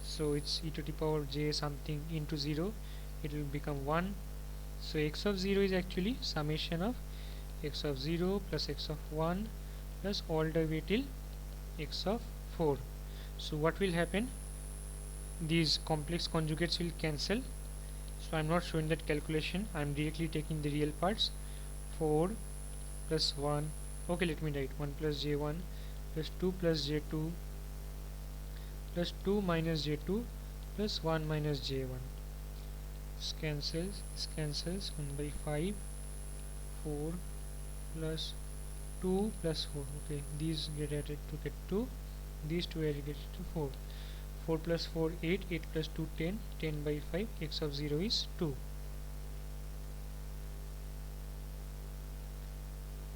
so it's e to the power j something into 0, it will become 1. So x of 0 is actually summation of x of 0 plus x of 1 plus all the way till x of 4. So what will happen? These complex conjugates will cancel. So I am not showing that calculation, I am directly taking the real parts. 4 plus 1. Okay, let me write 1 plus j1 plus 2 plus j2 plus 2 minus j2 plus 1 minus j1. This cancels 1 by 5. 4 plus 2 plus 4. Okay, these get added to get 2. These two are get to 4. 4 plus 4 8. 8 plus 2 10. 10 by 5. X of 0 is 2.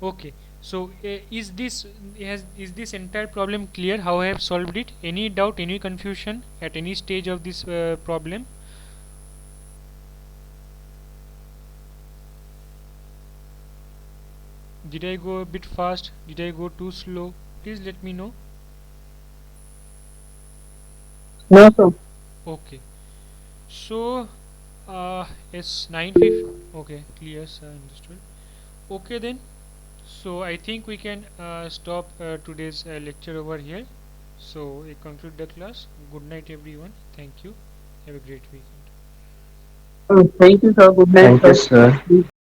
Okay, so is this entire problem clear how I have solved it? Any doubt, any confusion at any stage of this problem? Did I go a bit fast? Did I go too slow? Please let me know. No, sir. Okay, so it's 9:50. Okay, clear, sir, understood. Okay then. So I think we can stop today's lecture over here. So I conclude the class. Good night, everyone. Thank you. Have a great weekend. Thank you, sir. Good night, Thank you, sir. sir.